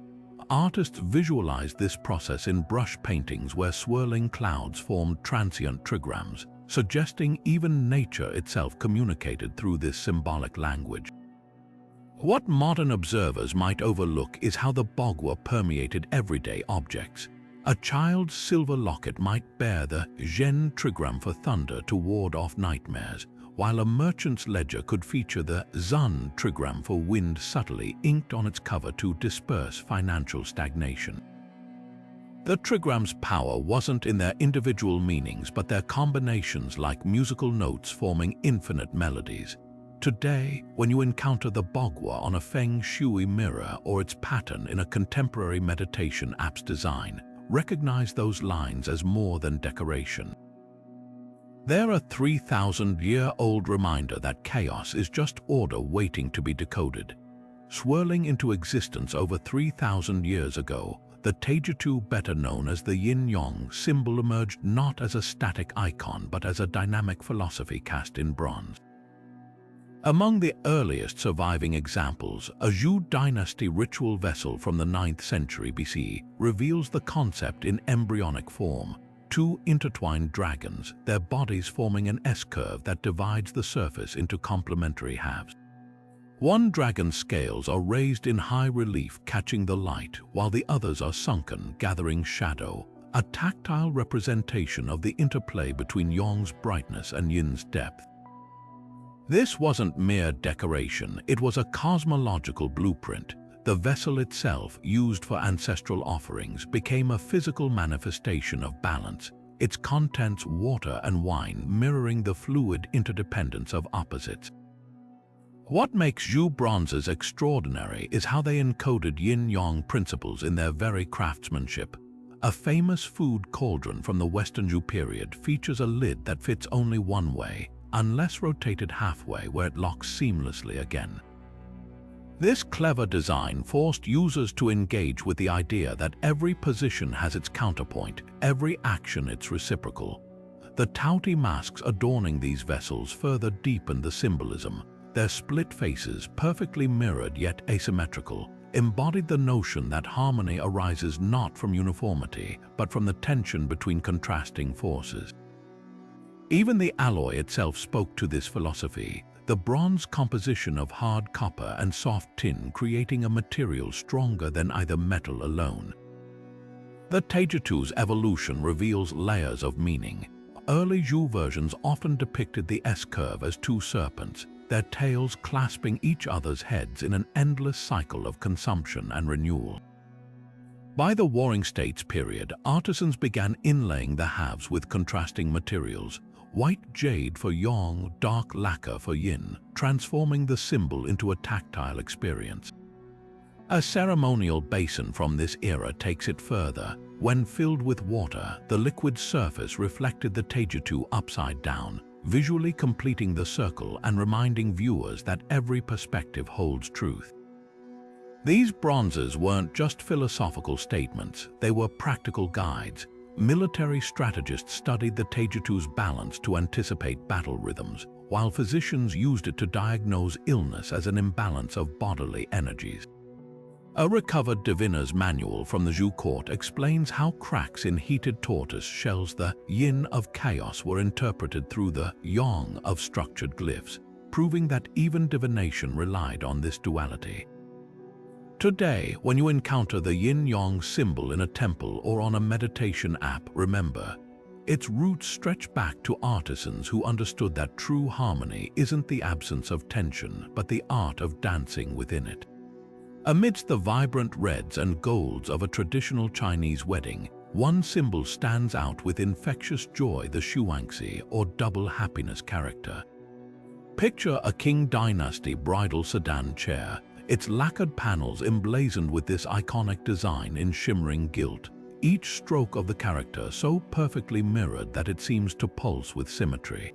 Artists visualized this process in brush paintings where swirling clouds formed transient trigrams, suggesting even nature itself communicated through this symbolic language. What modern observers might overlook is how the Bagua permeated everyday objects. A child's silver locket might bear the Zhen trigram for thunder to ward off nightmares, while a merchant's ledger could feature the Zun trigram for wind subtly inked on its cover to disperse financial stagnation. The trigram's power wasn't in their individual meanings but their combinations, like musical notes forming infinite melodies. Today, when you encounter the Bagua on a Feng Shui mirror or its pattern in a contemporary meditation app's design, recognize those lines as more than decoration. They're a 3,000-year-old reminder that chaos is just order waiting to be decoded. Swirling into existence over 3,000 years ago, the Taijutsu, better known as the yin-yang symbol, emerged not as a static icon but as a dynamic philosophy cast in bronze. Among the earliest surviving examples, a Zhou dynasty ritual vessel from the 9th century BC reveals the concept in embryonic form. Two intertwined dragons, their bodies forming an S-curve that divides the surface into complementary halves. One dragon's scales are raised in high relief, catching the light, while the others are sunken, gathering shadow, a tactile representation of the interplay between Yang's brightness and Yin's depth. This wasn't mere decoration, it was a cosmological blueprint. The vessel itself, used for ancestral offerings, became a physical manifestation of balance, its contents water and wine mirroring the fluid interdependence of opposites. What makes Zhou bronzes extraordinary is how they encoded yin-yang principles in their very craftsmanship. A famous food cauldron from the Western Zhou period features a lid that fits only one way, unless rotated halfway, where it locks seamlessly again. This clever design forced users to engage with the idea that every position has its counterpoint, every action its reciprocal. The Taoist masks adorning these vessels further deepened the symbolism. Their split faces, perfectly mirrored yet asymmetrical, embodied the notion that harmony arises not from uniformity, but from the tension between contrasting forces. Even the alloy itself spoke to this philosophy, the bronze composition of hard copper and soft tin creating a material stronger than either metal alone. The Taijutsu's evolution reveals layers of meaning. Early Zhou versions often depicted the S-curve as two serpents, their tails clasping each other's heads in an endless cycle of consumption and renewal. By the Warring States period, artisans began inlaying the halves with contrasting materials, white jade for yang, dark lacquer for yin, transforming the symbol into a tactile experience. A ceremonial basin from this era takes it further. When filled with water, the liquid surface reflected the Taijutsu upside down, visually completing the circle and reminding viewers that every perspective holds truth. These bronzes weren't just philosophical statements, they were practical guides. Military strategists studied the Taijutsu's balance to anticipate battle rhythms, while physicians used it to diagnose illness as an imbalance of bodily energies. A recovered diviner's manual from the Zhou court explains how cracks in heated tortoise shells, the yin of chaos, were interpreted through the yang of structured glyphs, proving that even divination relied on this duality. Today, when you encounter the yin-yang symbol in a temple or on a meditation app, remember, its roots stretch back to artisans who understood that true harmony isn't the absence of tension, but the art of dancing within it. Amidst the vibrant reds and golds of a traditional Chinese wedding, one symbol stands out with infectious joy: the xuanxi, or double happiness character. Picture a Qing dynasty bridal sedan chair, its lacquered panels emblazoned with this iconic design in shimmering gilt, each stroke of the character so perfectly mirrored that it seems to pulse with symmetry.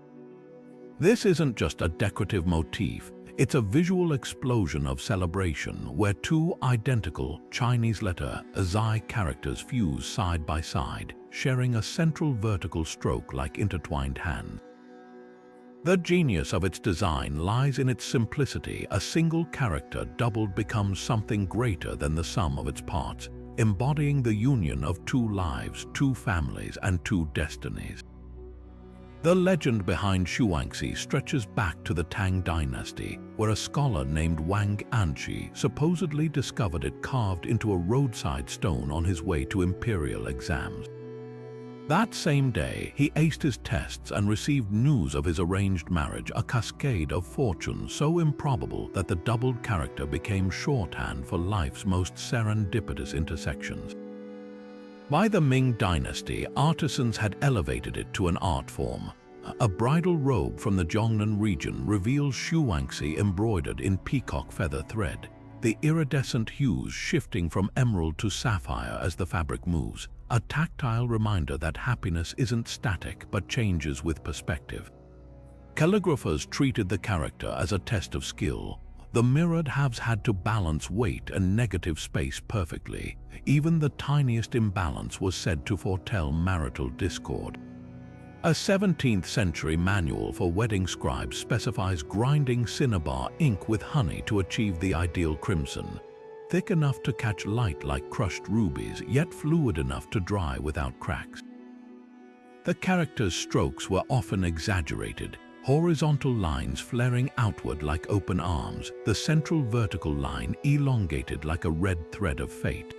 This isn't just a decorative motif, it's a visual explosion of celebration where two identical Chinese letter Zai characters fuse side by side, sharing a central vertical stroke like intertwined hands. The genius of its design lies in its simplicity. A single character doubled becomes something greater than the sum of its parts, embodying the union of two lives, two families, and two destinies. The legend behind xuanxi stretches back to the Tang dynasty, where a scholar named Wang Anshi supposedly discovered it carved into a roadside stone on his way to Imperial exams. That same day, he aced his tests and received news of his arranged marriage, a cascade of fortune so improbable that the doubled character became shorthand for life's most serendipitous intersections. By the Ming dynasty, artisans had elevated it to an art form. A bridal robe from the Jiangnan region reveals xuanxi embroidered in peacock feather thread, the iridescent hues shifting from emerald to sapphire as the fabric moves, a tactile reminder that happiness isn't static but changes with perspective. Calligraphers treated the character as a test of skill. The mirrored halves had to balance weight and negative space perfectly. Even the tiniest imbalance was said to foretell marital discord. A 17th century manual for wedding scribes specifies grinding cinnabar ink with honey to achieve the ideal crimson, thick enough to catch light like crushed rubies, yet fluid enough to dry without cracks. The characters' strokes were often exaggerated, horizontal lines flaring outward like open arms, the central vertical line elongated like a red thread of fate.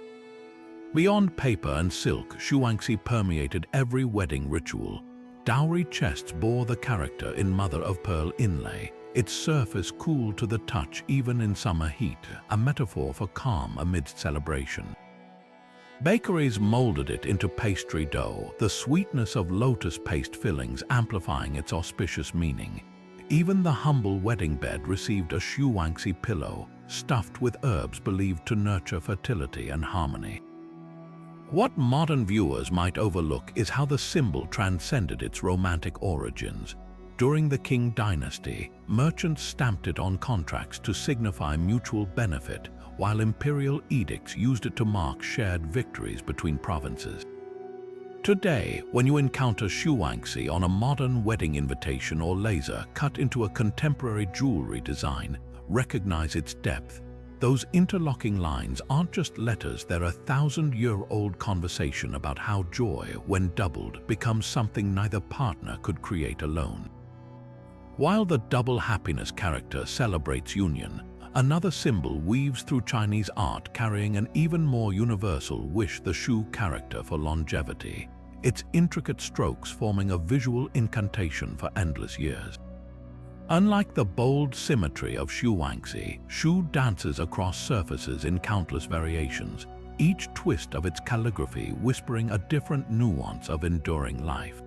Beyond paper and silk, xuanxi permeated every wedding ritual. Dowry chests bore the character in mother-of-pearl inlay, its surface cool to the touch even in summer heat, a metaphor for calm amidst celebration. Bakeries molded it into pastry dough, the sweetness of lotus paste fillings amplifying its auspicious meaning. Even the humble wedding bed received a xuanxi pillow, stuffed with herbs believed to nurture fertility and harmony. What modern viewers might overlook is how the symbol transcended its romantic origins. During the Qing dynasty, merchants stamped it on contracts to signify mutual benefit, while imperial edicts used it to mark shared victories between provinces. Today, when you encounter xuanxi on a modern wedding invitation or laser cut into a contemporary jewelry design, recognize its depth. Those interlocking lines aren't just letters, they're a 1,000-year-old conversation about how joy, when doubled, becomes something neither partner could create alone. While the double happiness character celebrates union, another symbol weaves through Chinese art carrying an even more universal wish, the Shu character for longevity, its intricate strokes forming a visual incantation for endless years. Unlike the bold symmetry of xuanxi, Shu dances across surfaces in countless variations, each twist of its calligraphy whispering a different nuance of enduring life.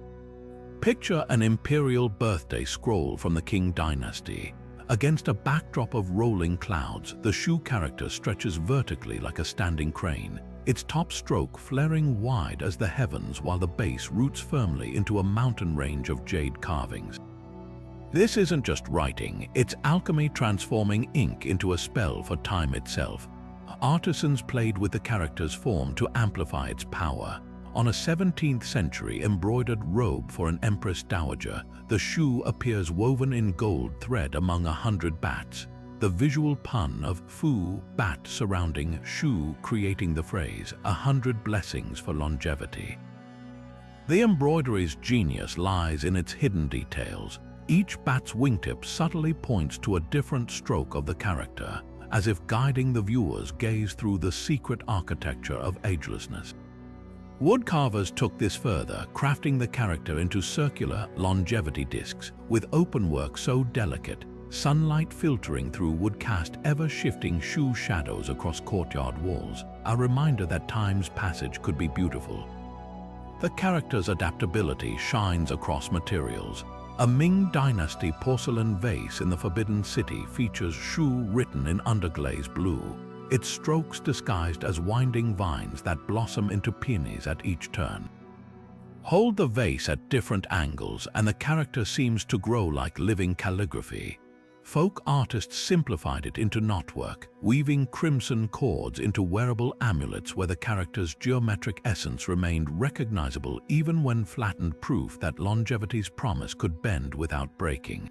Picture an imperial birthday scroll from the Qing dynasty. Against a backdrop of rolling clouds, the Shu character stretches vertically like a standing crane, its top stroke flaring wide as the heavens while the base roots firmly into a mountain range of jade carvings. This isn't just writing, it's alchemy transforming ink into a spell for time itself. Artisans played with the character's form to amplify its power. On a 17th century embroidered robe for an empress dowager, the Shu appears woven in gold thread among 100 bats, the visual pun of fu, bat surrounding Shu, creating the phrase, 100 blessings for longevity. The embroidery's genius lies in its hidden details. Each bat's wingtip subtly points to a different stroke of the character, as if guiding the viewer's gaze through the secret architecture of agelessness. Woodcarvers took this further, crafting the character into circular longevity discs, with openwork so delicate, sunlight filtering through would cast ever-shifting Shu shadows across courtyard walls, a reminder that time's passage could be beautiful. The character's adaptability shines across materials. A Ming Dynasty porcelain vase in the Forbidden City features Shu written in underglaze blue, its strokes disguised as winding vines that blossom into peonies at each turn. Hold the vase at different angles and the character seems to grow like living calligraphy. Folk artists simplified it into knotwork, weaving crimson cords into wearable amulets where the character's geometric essence remained recognizable even when flattened, proof that longevity's promise could bend without breaking.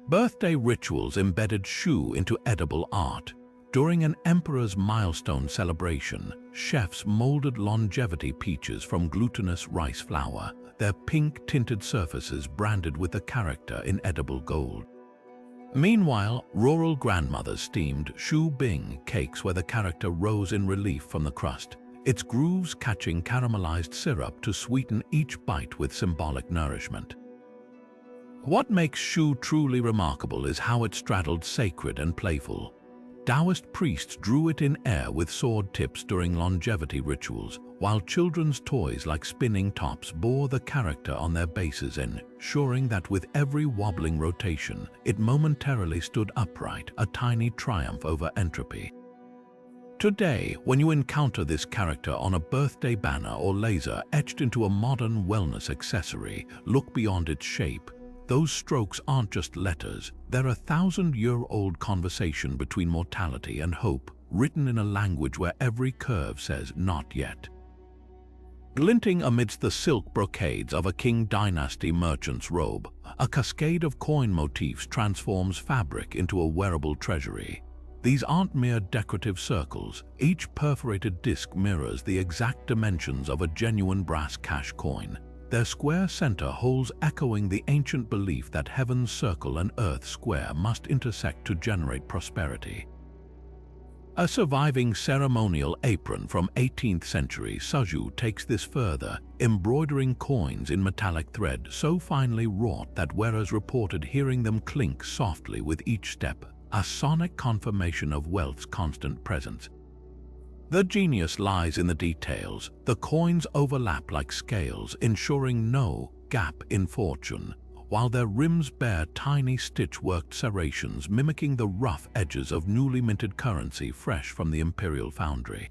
Birthday rituals embedded Shu into edible art. During an emperor's milestone celebration, chefs molded longevity peaches from glutinous rice flour, their pink-tinted surfaces branded with the character in edible gold. Meanwhile, rural grandmothers steamed Shu Bing cakes where the character rose in relief from the crust, its grooves catching caramelized syrup to sweeten each bite with symbolic nourishment. What makes Shu truly remarkable is how it straddled sacred and playful. Daoist priests drew it in air with sword tips during longevity rituals, while children's toys like spinning tops bore the character on their bases, ensuring that with every wobbling rotation, it momentarily stood upright, a tiny triumph over entropy. Today, when you encounter this character on a birthday banner or laser etched into a modern wellness accessory, look beyond its shape. Those strokes aren't just letters, they're a thousand-year-old conversation between mortality and hope, written in a language where every curve says not yet. Glinting amidst the silk brocades of a Qing dynasty merchant's robe, a cascade of coin motifs transforms fabric into a wearable treasury. These aren't mere decorative circles. Each perforated disc mirrors the exact dimensions of a genuine brass cash coin. Their square center holds echoing the ancient belief that heaven's circle and earth's square must intersect to generate prosperity. A surviving ceremonial apron from 18th century Suzhou takes this further, embroidering coins in metallic thread so finely wrought that wearers reported hearing them clink softly with each step, a sonic confirmation of wealth's constant presence. The genius lies in the details. The coins overlap like scales, ensuring no gap in fortune, while their rims bear tiny stitch-worked serrations mimicking the rough edges of newly minted currency fresh from the Imperial foundry.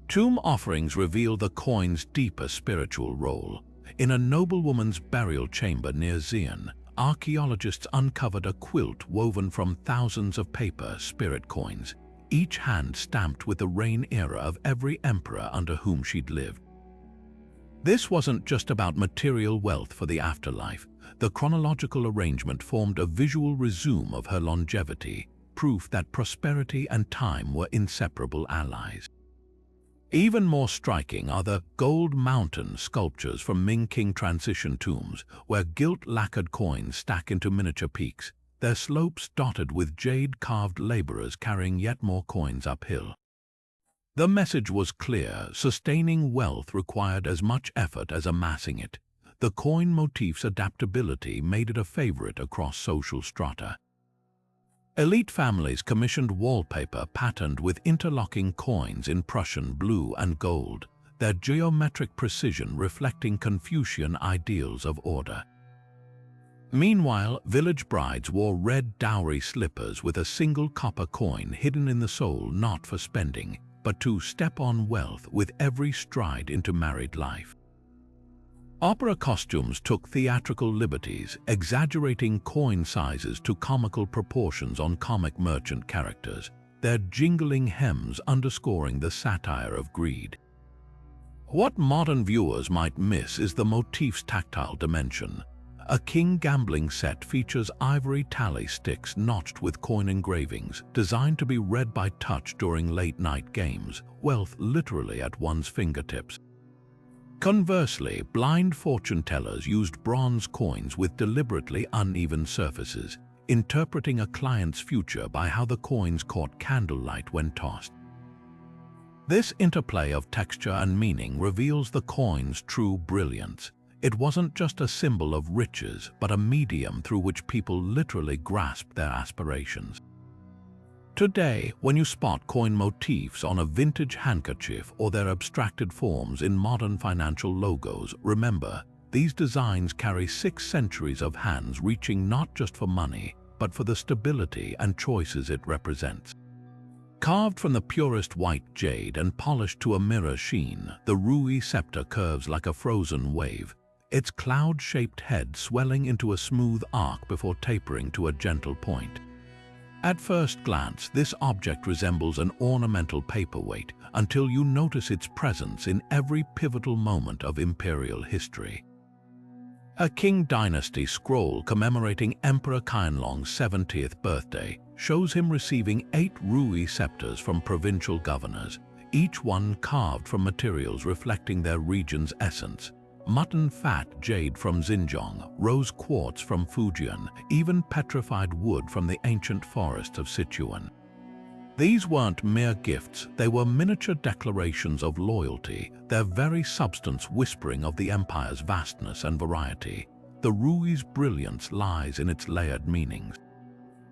Tomb offerings reveal the coin's deeper spiritual role. In a noblewoman's burial chamber near Xi'an, archaeologists uncovered a quilt woven from thousands of paper spirit coins, each hand stamped with the reign era of every emperor under whom she'd lived. This wasn't just about material wealth for the afterlife. The chronological arrangement formed a visual resume of her longevity, proof that prosperity and time were inseparable allies. Even more striking are the gold mountain sculptures from Ming-Qing transition tombs, where gilt-lacquered coins stack into miniature peaks, their slopes dotted with jade-carved laborers carrying yet more coins uphill. The message was clear: sustaining wealth required as much effort as amassing it. The coin motif's adaptability made it a favorite across social strata. Elite families commissioned wallpaper patterned with interlocking coins in Prussian blue and gold, their geometric precision reflecting Confucian ideals of order. Meanwhile, village brides wore red dowry slippers with a single copper coin hidden in the sole, not for spending, but to step on wealth with every stride into married life. Opera costumes took theatrical liberties, exaggerating coin sizes to comical proportions on comic merchant characters, their jingling hems underscoring the satire of greed. What modern viewers might miss is the motif's tactile dimension. A Qing gambling set features ivory tally sticks notched with coin engravings, designed to be read by touch during late-night games, wealth literally at one's fingertips. Conversely, blind fortune tellers used bronze coins with deliberately uneven surfaces, interpreting a client's future by how the coins caught candlelight when tossed. This interplay of texture and meaning reveals the coin's true brilliance. It wasn't just a symbol of riches, but a medium through which people literally grasped their aspirations. Today, when you spot coin motifs on a vintage handkerchief or their abstracted forms in modern financial logos, remember, these designs carry 6 centuries of hands reaching not just for money, but for the stability and choices it represents. Carved from the purest white jade and polished to a mirror sheen, the Rui scepter curves like a frozen wave, its cloud-shaped head swelling into a smooth arc before tapering to a gentle point. At first glance, this object resembles an ornamental paperweight until you notice its presence in every pivotal moment of imperial history. A Qing dynasty scroll commemorating Emperor Qianlong's 70th birthday shows him receiving 8 Rui scepters from provincial governors, each one carved from materials reflecting their region's essence. Mutton fat jade from Xinjiang, rose quartz from Fujian, even petrified wood from the ancient forests of Sichuan. These weren't mere gifts, they were miniature declarations of loyalty, their very substance whispering of the empire's vastness and variety. The Rui's brilliance lies in its layered meanings.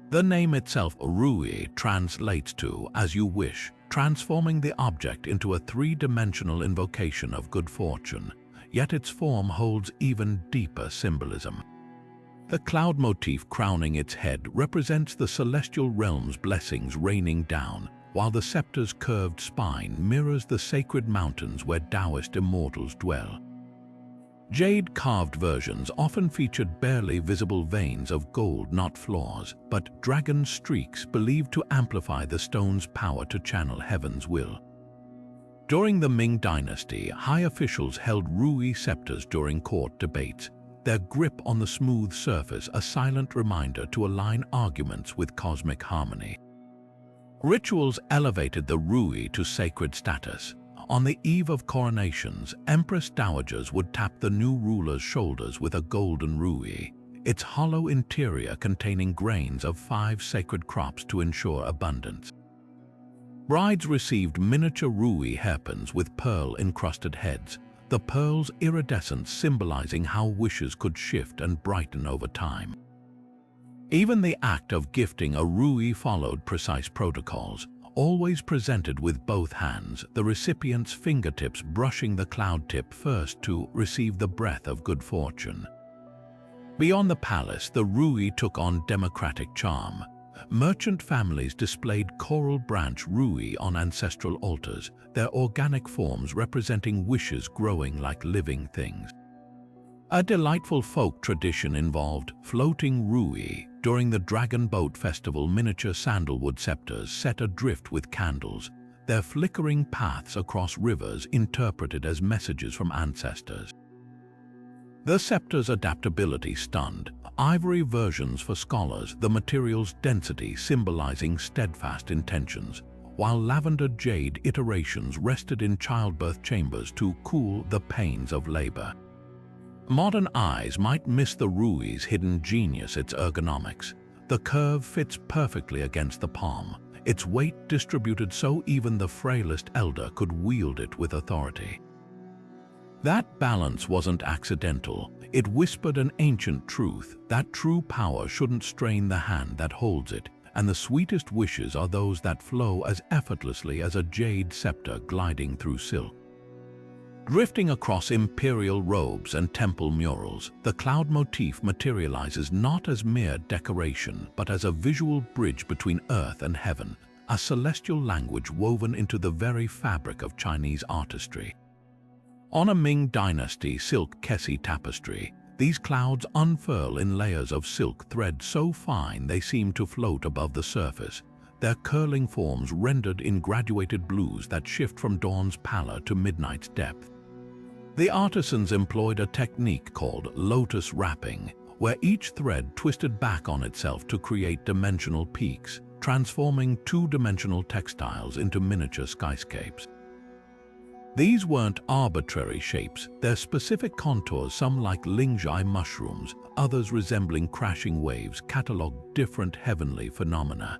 The name itself, Rui, translates to "as you wish," transforming the object into a 3-dimensional invocation of good fortune. Yet its form holds even deeper symbolism. The cloud motif crowning its head represents the celestial realm's blessings raining down, while the scepter's curved spine mirrors the sacred mountains where Daoist immortals dwell. Jade-carved versions often featured barely visible veins of gold, not flaws, but dragon streaks believed to amplify the stone's power to channel heaven's will. During the Ming Dynasty, high officials held rui scepters during court debates, their grip on the smooth surface a silent reminder to align arguments with cosmic harmony. Rituals elevated the rui to sacred status. On the eve of coronations, empress dowagers would tap the new ruler's shoulders with a golden rui, its hollow interior containing grains of 5 sacred crops to ensure abundance. Brides received miniature rui hairpins with pearl-encrusted heads, the pearl's iridescence symbolizing how wishes could shift and brighten over time. Even the act of gifting a rui followed precise protocols, always presented with both hands, the recipient's fingertips brushing the cloud tip first to receive the breath of good fortune. Beyond the palace, the rui took on democratic charm. Merchant families displayed coral branch rui on ancestral altars, their organic forms representing wishes growing like living things. A delightful folk tradition involved floating rui. During the Dragon Boat Festival, miniature sandalwood scepters set adrift with candles, their flickering paths across rivers interpreted as messages from ancestors. The scepter's adaptability stunned. Ivory versions for scholars, the material's density symbolizing steadfast intentions, while lavender jade iterations rested in childbirth chambers to cool the pains of labor. Modern eyes might miss the rui's hidden genius, its ergonomics. The curve fits perfectly against the palm, its weight distributed so even the frailest elder could wield it with authority. That balance wasn't accidental. It whispered an ancient truth, that true power shouldn't strain the hand that holds it, and the sweetest wishes are those that flow as effortlessly as a jade scepter gliding through silk. Drifting across imperial robes and temple murals, the cloud motif materializes not as mere decoration, but as a visual bridge between earth and heaven, a celestial language woven into the very fabric of Chinese artistry. On a Ming Dynasty silk kesi tapestry, these clouds unfurl in layers of silk thread so fine they seem to float above the surface, their curling forms rendered in graduated blues that shift from dawn's pallor to midnight's depth. The artisans employed a technique called lotus wrapping, where each thread twisted back on itself to create dimensional peaks, transforming two-dimensional textiles into miniature skyscapes. These weren't arbitrary shapes, their specific contours, some like lingzhi mushrooms, others resembling crashing waves, catalogued different heavenly phenomena.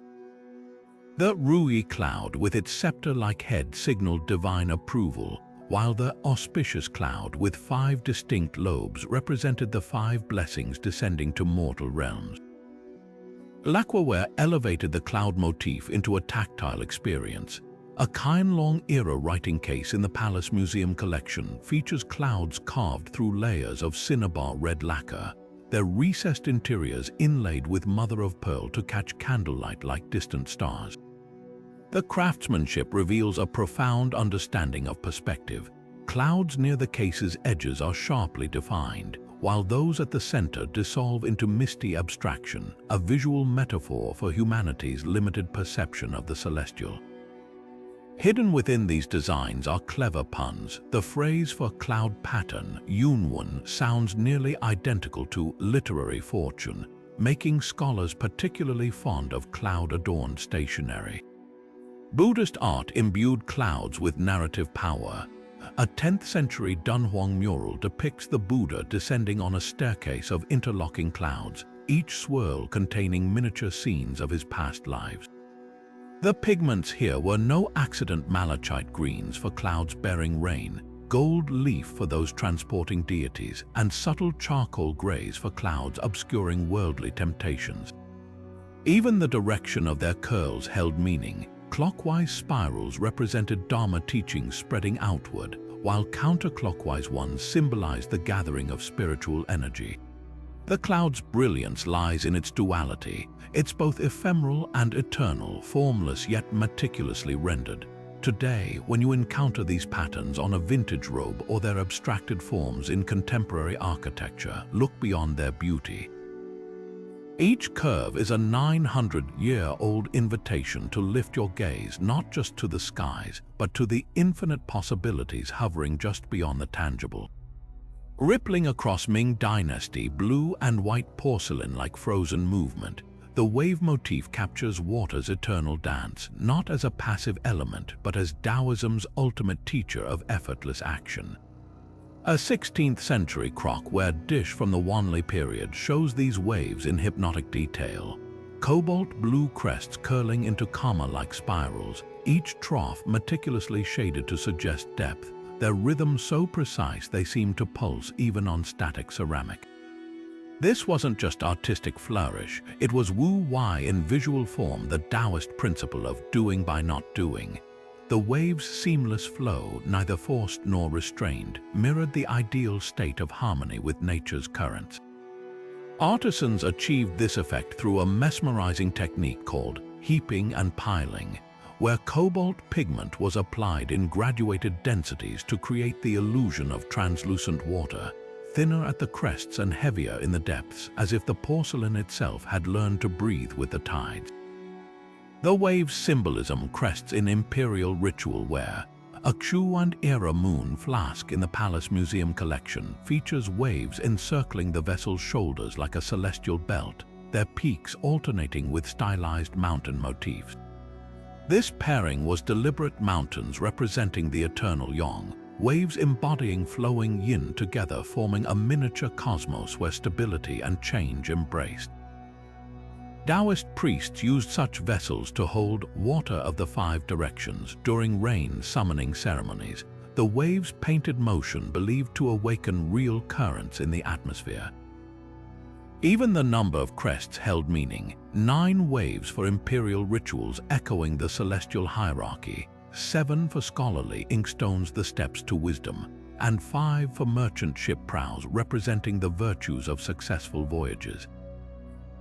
The rui cloud with its scepter-like head signaled divine approval, while the auspicious cloud with 5 distinct lobes represented the 5 blessings descending to mortal realms. Lacquerware elevated the cloud motif into a tactile experience. A Qianlong era writing case in the Palace Museum collection features clouds carved through layers of cinnabar red lacquer, their recessed interiors inlaid with mother-of-pearl to catch candlelight like distant stars. The craftsmanship reveals a profound understanding of perspective. Clouds near the case's edges are sharply defined, while those at the center dissolve into misty abstraction, a visual metaphor for humanity's limited perception of the celestial. Hidden within these designs are clever puns. The phrase for cloud pattern, yunwen, sounds nearly identical to literary fortune, making scholars particularly fond of cloud-adorned stationery. Buddhist art imbued clouds with narrative power. A 10th-century Dunhuang mural depicts the Buddha descending on a staircase of interlocking clouds, each swirl containing miniature scenes of his past lives. The pigments here were no accident: malachite greens for clouds bearing rain, gold leaf for those transporting deities, and subtle charcoal grays for clouds obscuring worldly temptations. Even the direction of their curls held meaning. Clockwise spirals represented Dharma teachings spreading outward, while counterclockwise ones symbolized the gathering of spiritual energy. The cloud's brilliance lies in its duality. It's both ephemeral and eternal, formless yet meticulously rendered. Today, when you encounter these patterns on a vintage robe or their abstracted forms in contemporary architecture, look beyond their beauty. Each curve is a 900-year-old invitation to lift your gaze not just to the skies, but to the infinite possibilities hovering just beyond the tangible. Rippling across Ming Dynasty blue and white porcelain like frozen movement, the wave motif captures water's eternal dance, not as a passive element, but as Taoism's ultimate teacher of effortless action. A 16th-century crockware dish from the Wanli period shows these waves in hypnotic detail. Cobalt blue crests curling into comma-like spirals, each trough meticulously shaded to suggest depth, their rhythm so precise they seem to pulse even on static ceramic. This wasn't just artistic flourish, it was wu-wei in visual form, the Taoist principle of doing by not doing. The wave's seamless flow, neither forced nor restrained, mirrored the ideal state of harmony with nature's currents. Artisans achieved this effect through a mesmerizing technique called heaping and piling, where cobalt pigment was applied in graduated densities to create the illusion of translucent water, thinner at the crests and heavier in the depths, as if the porcelain itself had learned to breathe with the tides. The wave's symbolism crests in Imperial ritual ware. A Qu-and-era moon flask in the Palace Museum collection features waves encircling the vessel's shoulders like a celestial belt, their peaks alternating with stylized mountain motifs. This pairing was deliberate, mountains representing the eternal yang, waves embodying flowing yin, together forming a miniature cosmos where stability and change embraced. Taoist priests used such vessels to hold water of the 5 directions during rain summoning ceremonies, the waves' painted motion believed to awaken real currents in the atmosphere. Even the number of crests held meaning: 9 waves for imperial rituals echoing the celestial hierarchy, 7 for scholarly inkstones, the steps to wisdom, and 5 for merchant ship prows representing the virtues of successful voyages.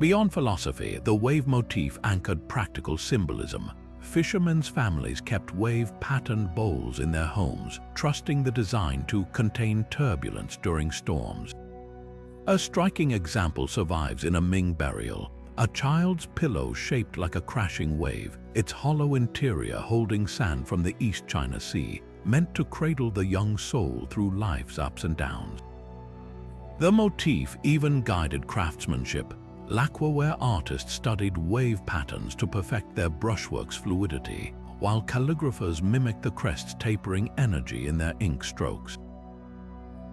Beyond philosophy, the wave motif anchored practical symbolism. Fishermen's families kept wave-patterned bowls in their homes, trusting the design to contain turbulence during storms. A striking example survives in a Ming burial, a child's pillow shaped like a crashing wave, its hollow interior holding sand from the East China Sea, meant to cradle the young soul through life's ups and downs. The motif even guided craftsmanship. Lacquerware artists studied wave patterns to perfect their brushwork's fluidity, while calligraphers mimicked the crest's tapering energy in their ink strokes.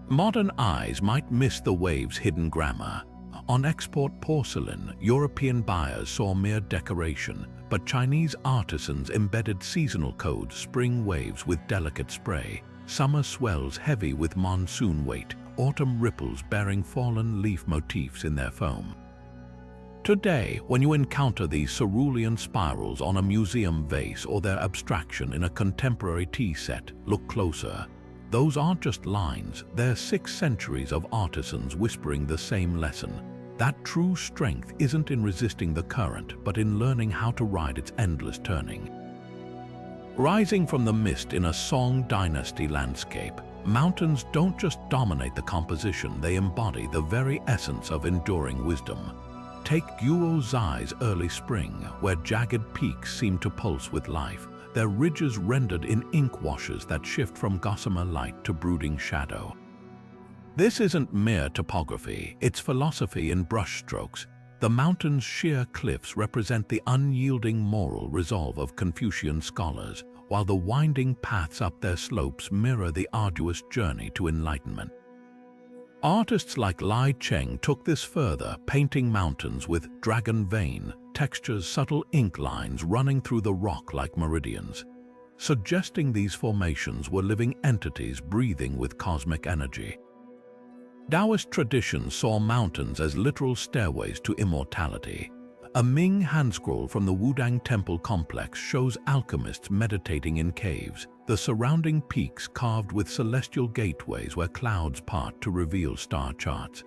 Modern eyes might miss the wave's hidden grammar. On export porcelain, European buyers saw mere decoration, but Chinese artisans embedded seasonal codes: spring waves with delicate spray, summer swells heavy with monsoon weight, autumn ripples bearing fallen leaf motifs in their foam. Today, when you encounter these cerulean spirals on a museum vase or their abstraction in a contemporary tea set, look closer. Those aren't just lines, they're 6 centuries of artisans whispering the same lesson. That true strength isn't in resisting the current, but in learning how to ride its endless turning. Rising from the mist in a Song Dynasty landscape, mountains don't just dominate the composition, they embody the very essence of enduring wisdom. Take Guo Zai's early spring, where jagged peaks seem to pulse with life, their ridges rendered in ink washes that shift from gossamer light to brooding shadow. This isn't mere topography, it's philosophy in brushstrokes. The mountain's sheer cliffs represent the unyielding moral resolve of Confucian scholars, while the winding paths up their slopes mirror the arduous journey to enlightenment. Artists like Lai Cheng took this further, painting mountains with dragon vein textures, subtle ink lines running through the rock like meridians, suggesting these formations were living entities breathing with cosmic energy. Taoist tradition saw mountains as literal stairways to immortality. A Ming handscroll from the Wudang Temple complex shows alchemists meditating in caves, the surrounding peaks carved with celestial gateways where clouds part to reveal star charts.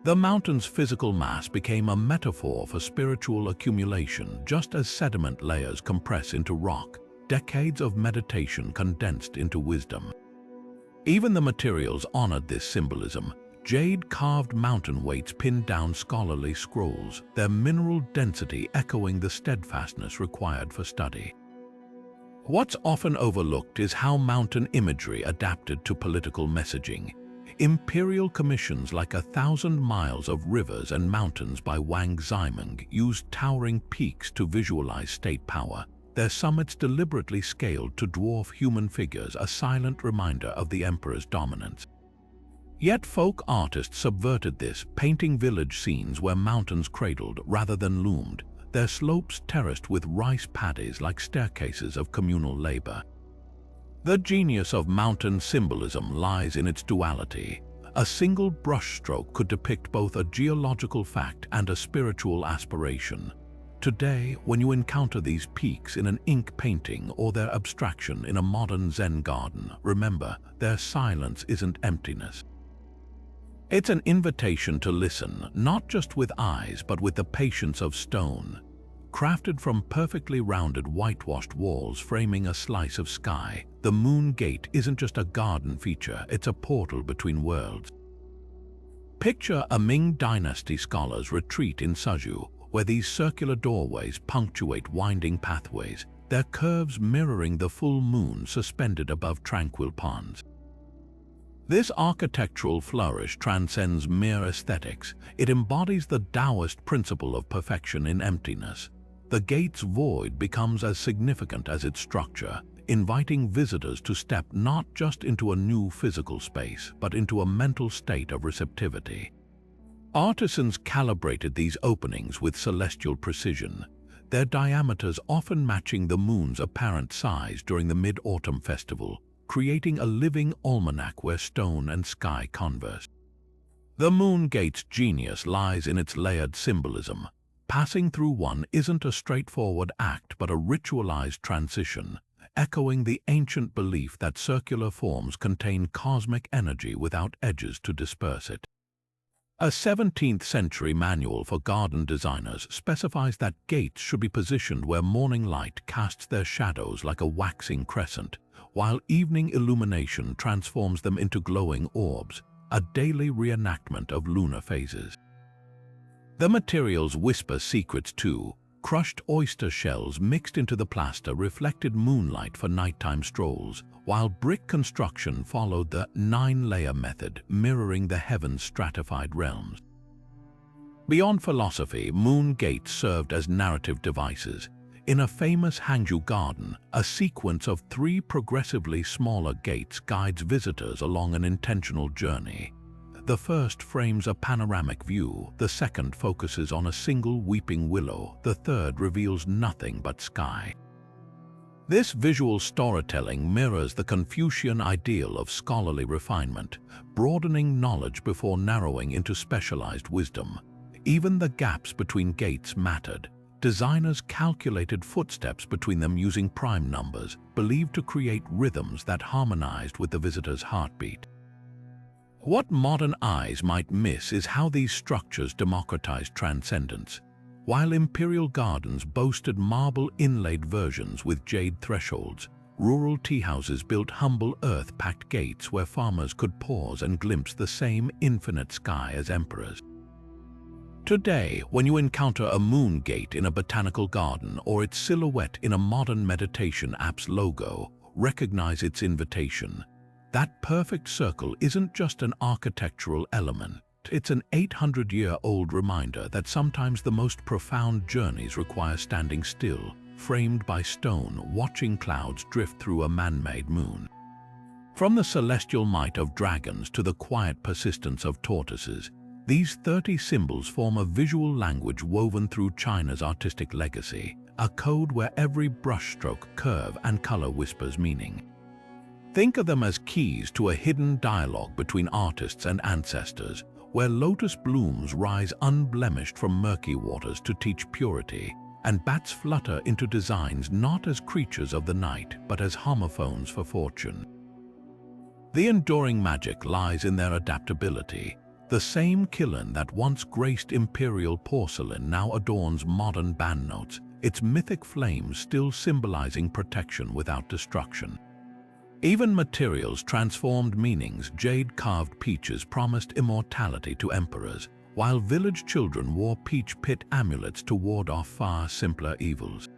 The mountain's physical mass became a metaphor for spiritual accumulation, just as sediment layers compress into rock, decades of meditation condensed into wisdom. Even the materials honored this symbolism. Jade-carved mountain weights pinned down scholarly scrolls, their mineral density echoing the steadfastness required for study. What's often overlooked is how mountain imagery adapted to political messaging. Imperial commissions like 1,000 miles of rivers and mountains by Wang Ximeng used towering peaks to visualize state power, their summits deliberately scaled to dwarf human figures, a silent reminder of the emperor's dominance. Yet folk artists subverted this, painting village scenes where mountains cradled rather than loomed, their slopes terraced with rice paddies like staircases of communal labor. The genius of mountain symbolism lies in its duality. A single brushstroke could depict both a geological fact and a spiritual aspiration. Today, when you encounter these peaks in an ink painting or their abstraction in a modern Zen garden, remember, their silence isn't emptiness. It's an invitation to listen, not just with eyes, but with the patience of stone. Crafted from perfectly rounded whitewashed walls framing a slice of sky, the Moon Gate isn't just a garden feature, it's a portal between worlds. Picture a Ming Dynasty scholar's retreat in Suzhou, where these circular doorways punctuate winding pathways, their curves mirroring the full moon suspended above tranquil ponds. This architectural flourish transcends mere aesthetics. It embodies the Daoist principle of perfection in emptiness. The gate's void becomes as significant as its structure, inviting visitors to step not just into a new physical space, but into a mental state of receptivity. Artisans calibrated these openings with celestial precision, their diameters often matching the moon's apparent size during the Mid-Autumn Festival, creating a living almanac where stone and sky converse. The Moon Gate's genius lies in its layered symbolism. Passing through one isn't a straightforward act but a ritualized transition, echoing the ancient belief that circular forms contain cosmic energy without edges to disperse it. A 17th-century manual for garden designers specifies that gates should be positioned where morning light casts their shadows like a waxing crescent, while evening illumination transforms them into glowing orbs, a daily reenactment of lunar phases. The materials whisper secrets too. Crushed oyster shells mixed into the plaster reflected moonlight for nighttime strolls, while brick construction followed the 9-layer method, mirroring the heaven's stratified realms. Beyond philosophy, moon gates served as narrative devices. In a famous Hangzhou garden, a sequence of 3 progressively smaller gates guides visitors along an intentional journey. The first frames a panoramic view, the second focuses on a single weeping willow, the third reveals nothing but sky. This visual storytelling mirrors the Confucian ideal of scholarly refinement, broadening knowledge before narrowing into specialized wisdom. Even the gaps between gates mattered. Designers calculated footsteps between them using prime numbers, believed to create rhythms that harmonized with the visitor's heartbeat. What modern eyes might miss is how these structures democratized transcendence. While imperial gardens boasted marble-inlaid versions with jade thresholds, rural tea-houses built humble earth-packed gates where farmers could pause and glimpse the same infinite sky as emperors. Today, when you encounter a moon gate in a botanical garden or its silhouette in a modern meditation app's logo, recognize its invitation. That perfect circle isn't just an architectural element. It's an 800-year-old reminder that sometimes the most profound journeys require standing still, framed by stone, watching clouds drift through a man-made moon. From the celestial might of dragons to the quiet persistence of tortoises, these 30 symbols form a visual language woven through China's artistic legacy, a code where every brushstroke, curve, and color whispers meaning. Think of them as keys to a hidden dialogue between artists and ancestors, where lotus blooms rise unblemished from murky waters to teach purity, and bats flutter into designs not as creatures of the night, but as homophones for fortune. The enduring magic lies in their adaptability. The same qilin that once graced imperial porcelain now adorns modern banknotes, its mythic flames still symbolizing protection without destruction. Even materials transformed meanings. Jade-carved peaches promised immortality to emperors, while village children wore peach pit amulets to ward off far simpler evils.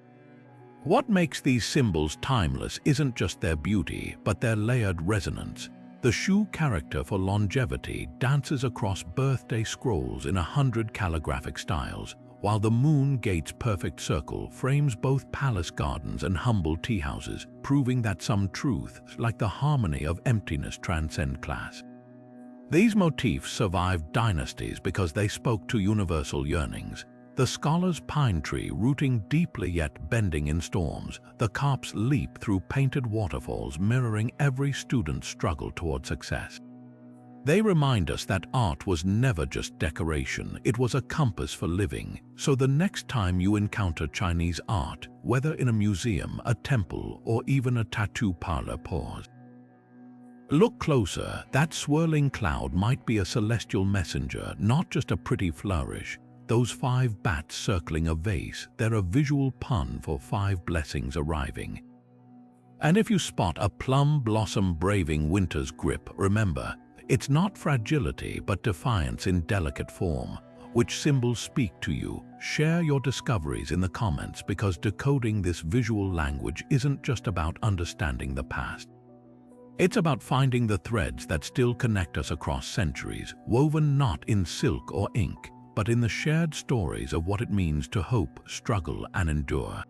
What makes these symbols timeless isn't just their beauty, but their layered resonance. The shoe character for longevity dances across birthday scrolls in 100 calligraphic styles, while the moon gate's perfect circle frames both palace gardens and humble tea houses, proving that some truths, like the harmony of emptiness, transcend class. These motifs survived dynasties because they spoke to universal yearnings. The scholar's pine tree rooting deeply yet bending in storms, the carp's leap through painted waterfalls mirroring every student's struggle toward success. They remind us that art was never just decoration, it was a compass for living. So the next time you encounter Chinese art, whether in a museum, a temple, or even a tattoo parlor, pause. Look closer. That swirling cloud might be a celestial messenger, not just a pretty flourish. Those 5 bats circling a vase, they're a visual pun for 5 blessings arriving. And if you spot a plum blossom braving winter's grip, remember, it's not fragility but defiance in delicate form. Which symbols speak to you? Share your discoveries in the comments, because decoding this visual language isn't just about understanding the past. It's about finding the threads that still connect us across centuries, woven not in silk or ink, but in the shared stories of what it means to hope, struggle, and endure.